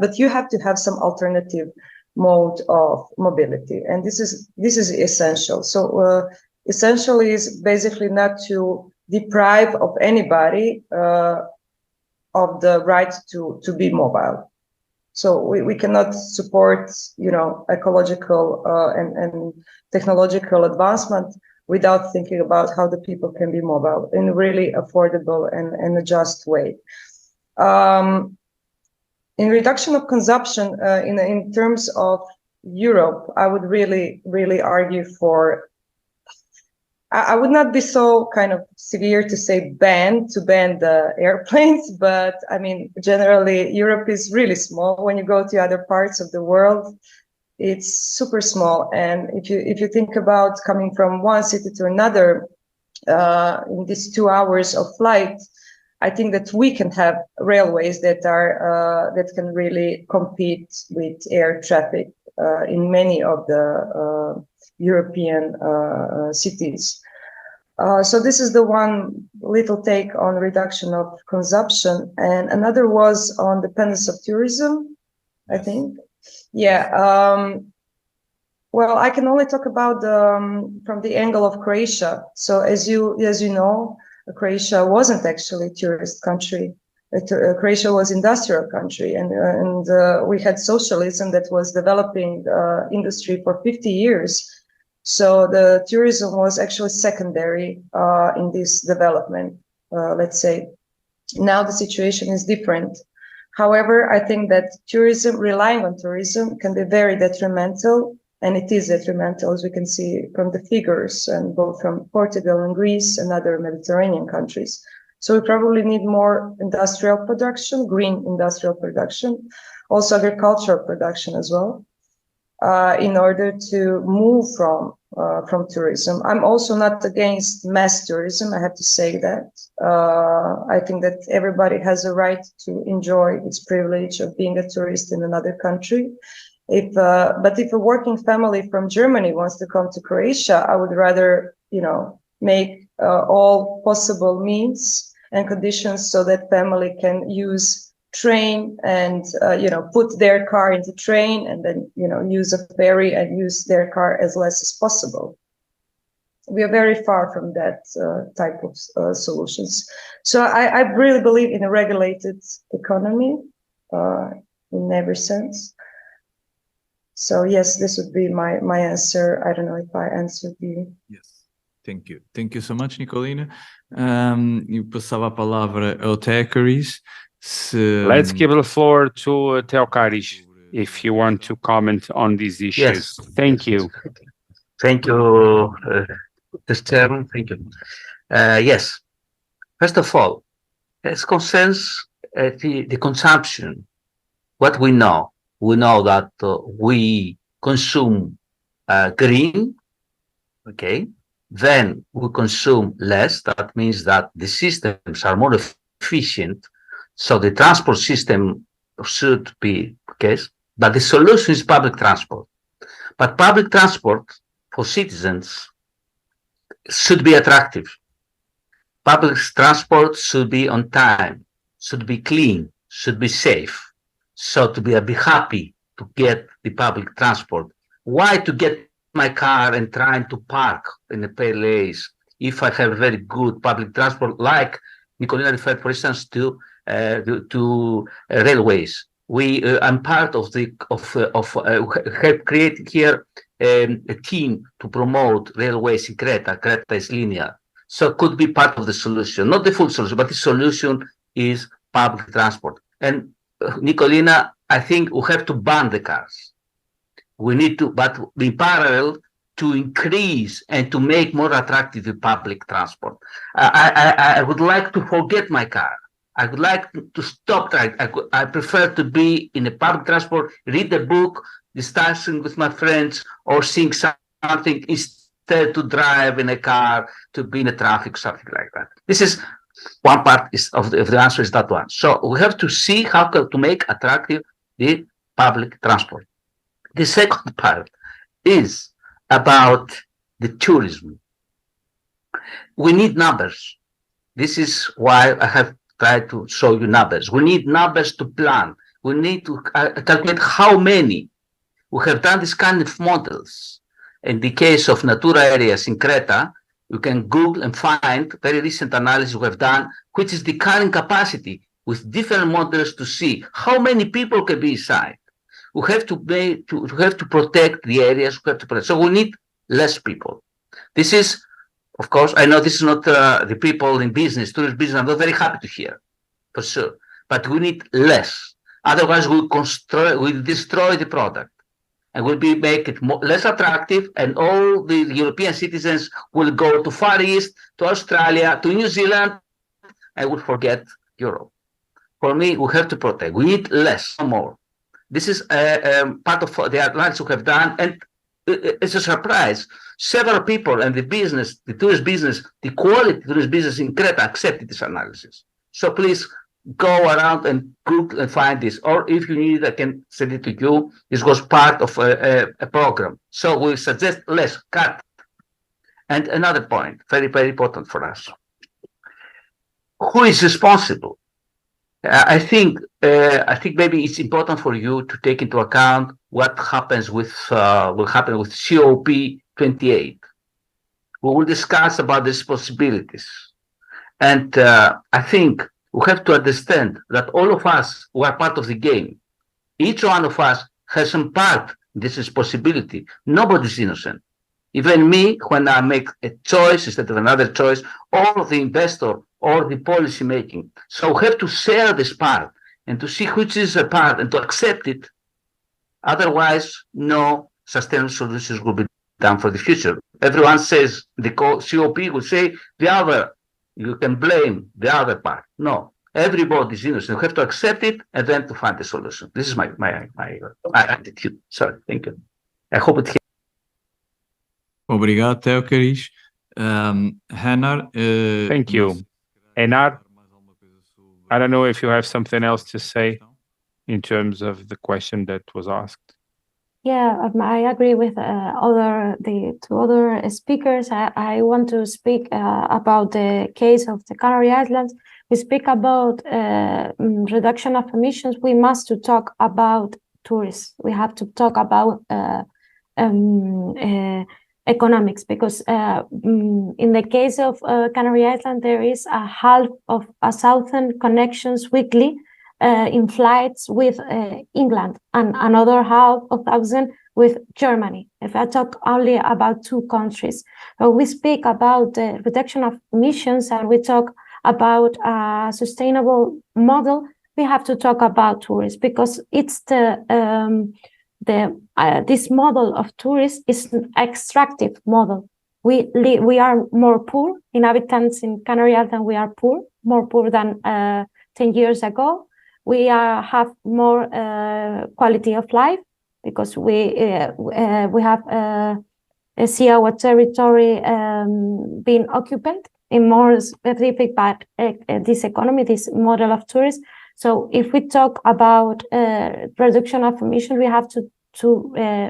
to have some alternative mode of mobility, and this is essential. So essential is basically not to deprive of anybody of the right to be mobile. So we cannot support, you know, ecological and technological advancement without thinking about how the people can be mobile in a really affordable and a just way. In reduction of consumption, in terms of Europe, I would really argue for, I would not be so kind of severe to say ban the airplanes, but I mean, generally Europe is really small. When you go to other parts of the world, it's super small. And if you think about coming from one city to another in these 2 hours of flight, I think that we can have railways that are that can really compete with air traffic in many of the European cities. So this is the one little take on reduction of consumption, and another was on dependence of tourism, I think. Yeah. Well, I can only talk about from the angle of Croatia. So as you know, Croatia wasn't actually a tourist country. Croatia was industrial country, and we had socialism that was developing industry for 50 years. So the tourism was actually secondary in this development, let's say. Now the situation is different. However, I think that tourism, relying on tourism, can be very detrimental, and it is detrimental, as we can see from the figures, and both from Portugal and Greece and other Mediterranean countries. So we probably need more industrial production, green industrial production, also agricultural production as well. in order to move from tourism. I'm also not against mass tourism. I have to say that. I think that everybody has a right to enjoy its privilege of being a tourist in another country. But if a working family from Germany wants to come to Croatia, I would rather, make all possible means and conditions so that family can use train and, put their car into train and then, use a ferry and use their car as less as possible. We are very far from that type of solutions. So I really believe in a regulated economy in every sense. So yes, this would be my answer. I don't know if I answered you. Yes. Thank you. Thank you so much, Nicolina. Eu passava a palavra ao Tecaris. Let's give the floor to Theokaris if you want to comment on these issues. Yes. Thank you. Thank you, Mr. Chairman. Thank you. Yes. First of all, as concerns the consumption, what we know that we consume green, okay? Then we consume less. That means that the systems are more efficient. So the transport system should be okay. But the solution is public transport. But public transport for citizens should be attractive. Public transport should be on time, should be clean, should be safe. So to be happy to get the public transport. Why to get my car and trying to park in a place if I have very good public transport, like Nicolina referred, for instance, to railways. I'm part of have created here a team to promote railways in Creta. Creta is linear, so could be part of the solution, not the full solution, but the solution is public transport. And Nicolina, I think we have to ban the cars. We need to, but in parallel, to increase and to make more attractive the public transport. I would like to forget my car. I would like to stop driving. I prefer to be in a public transport, read a book, discussing with my friends, or seeing something instead to drive in a car, to be in a traffic, something like that. This is one part of the answer is that one. So we have to see how to make attractive the public transport. The second part is about the tourism. We need numbers. This is why I have tried to show you numbers. We need numbers to plan. We need to calculate how many. We have done this kind of models. In the case of Natura areas in Creta, you can Google and find very recent analysis we have done, which is the current capacity with different models to see how many people can be inside. We have to protect the areas. So we need less people. This is, of course, I know this is not the people in business, tourist business. I'm not very happy to hear, for sure. But we need less. Otherwise, we'll destroy the product, and we'll make it less attractive. And all the European citizens will go to Far East, to Australia, to New Zealand, and will forget Europe. For me, we have to protect. We need less, not more. This is part of the analysis we have done, and it's a surprise. Several people and the tourist business, the quality tourist business in Creta accepted this analysis. So please go around and Google and find this, or if you need, I can send it to you. This was part of a program. So we suggest less, cut. And another point, very, very important for us. Who is responsible? I think maybe it's important for you to take into account what happens with will happen with COP28. We will discuss about the responsibilities, and I think we have to understand that all of us who are part of the game, each one of us has some part in this responsibility. Nobody's innocent. Even me, when I make a choice instead of another choice, or the investor or the policy making. So we have to share this part and to see which is a part and to accept it. Otherwise, no sustainable solutions will be done for the future. Everyone says the COP will say the other, you can blame the other part. No, everybody is innocent. We have to accept it and then to find the solution. This is my attitude. Sorry, thank you. I hope it Obrigado, Teocaris. Hanar, Thank you. Enar, I don't know if you have something else to say in terms of the question that was asked. Yeah, I agree with the two other speakers. I want to speak about the case of the Canary Islands. We speak about reduction of emissions. We must to talk about tourists. We have to talk about economics, because in the case of Canary Island, there is a half of 1,000 connections weekly in flights with England, and another half of 1,000 with Germany. If I talk only about two countries, but we speak about the reduction of emissions and we talk about a sustainable model, we have to talk about tourists, because it's this model of tourists is an extractive model. We are more poor inhabitants in Canary Islands. We are more poor than 10 years ago. We have more quality of life, because we have see our territory being occupied in more specific, but this economy, this model of tourism. So if we talk about reduction of emission, we have to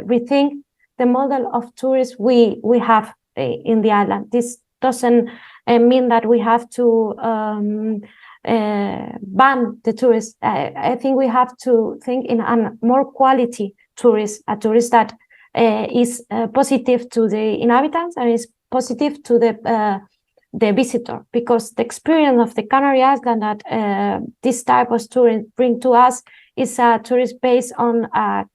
rethink the model of tourism we have in the island. This doesn't mean that we have to ban the tourists. I think we have to think in a more quality tourist, a tourist that is positive to the inhabitants and is positive to the visitor, because the experience of the Canary Islands that this type of tourist bring to us is a tourist based on a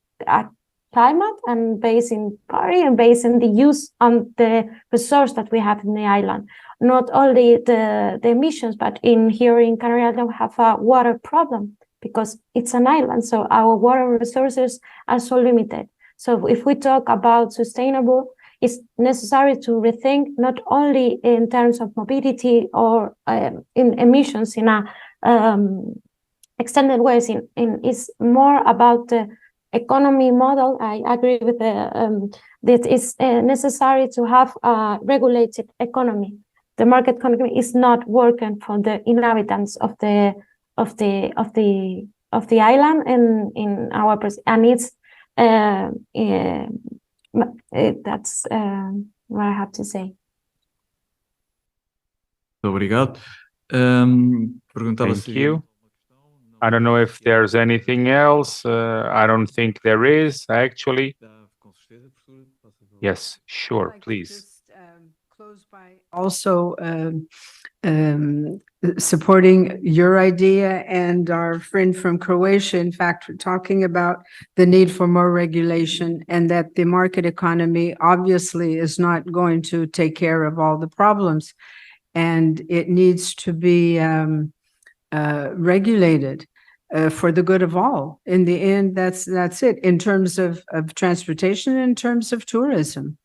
climate and based in party and based in the use on the resource that we have in the island. Not only the emissions, but here in Canary Island we have a water problem, because it's an island, so our water resources are so limited. So if we talk about sustainable, it's necessary to rethink not only in terms of mobility or in emissions in a extended ways. It's more about the economy model. I agree with that it's necessary to have a regulated economy. The market economy is not working for the inhabitants of the island in our and it's that's what I have to say. Obrigado. Thank you. I don't know if there's anything else. I don't think there is, actually. Yes, sure, I'd like to please. just, close by also supporting your idea and our friend from Croatia, in fact, talking about the need for more regulation, and that the market economy obviously is not going to take care of all the problems, and it needs to be regulated for the good of all. In the end, that's it. In terms of transportation, in terms of tourism,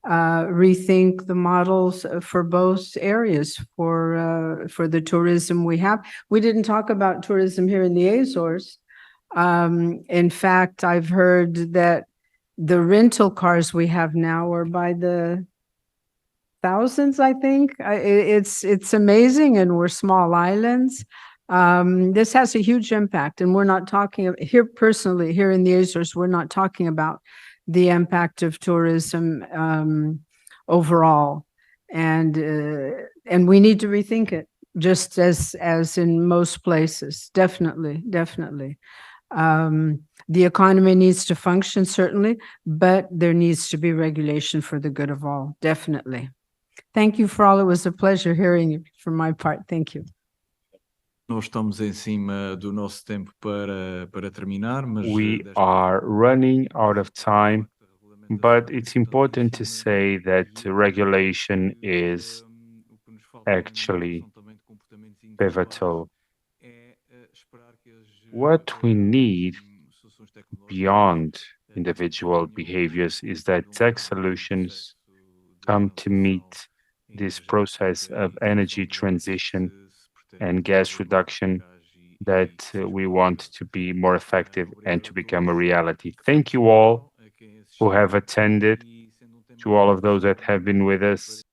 rethink the models for both areas for the tourism we have. We didn't talk about tourism here in the Azores. In fact, I've heard that the rental cars we have now are by the thousands, I think. It's amazing, and we're small islands. This has a huge impact, and we're not talking here personally, here in the Azores, we're not talking about the impact of tourism overall. And we need to rethink it, just as in most places. Definitely. The economy needs to function, certainly, but there needs to be regulation for the good of all. Definitely. Thank you for all. It was a pleasure hearing you from my part. Thank you. Nós estamos em cima do nosso tempo para terminar, mas We are running out of time, but it's important to say that regulation is actually pivotal. What we need beyond individual behaviors is that tech solutions come to meet this process of energy transition and gas reduction that we want to be more effective and to become a reality. Thank you all who have attended, to all of those that have been with us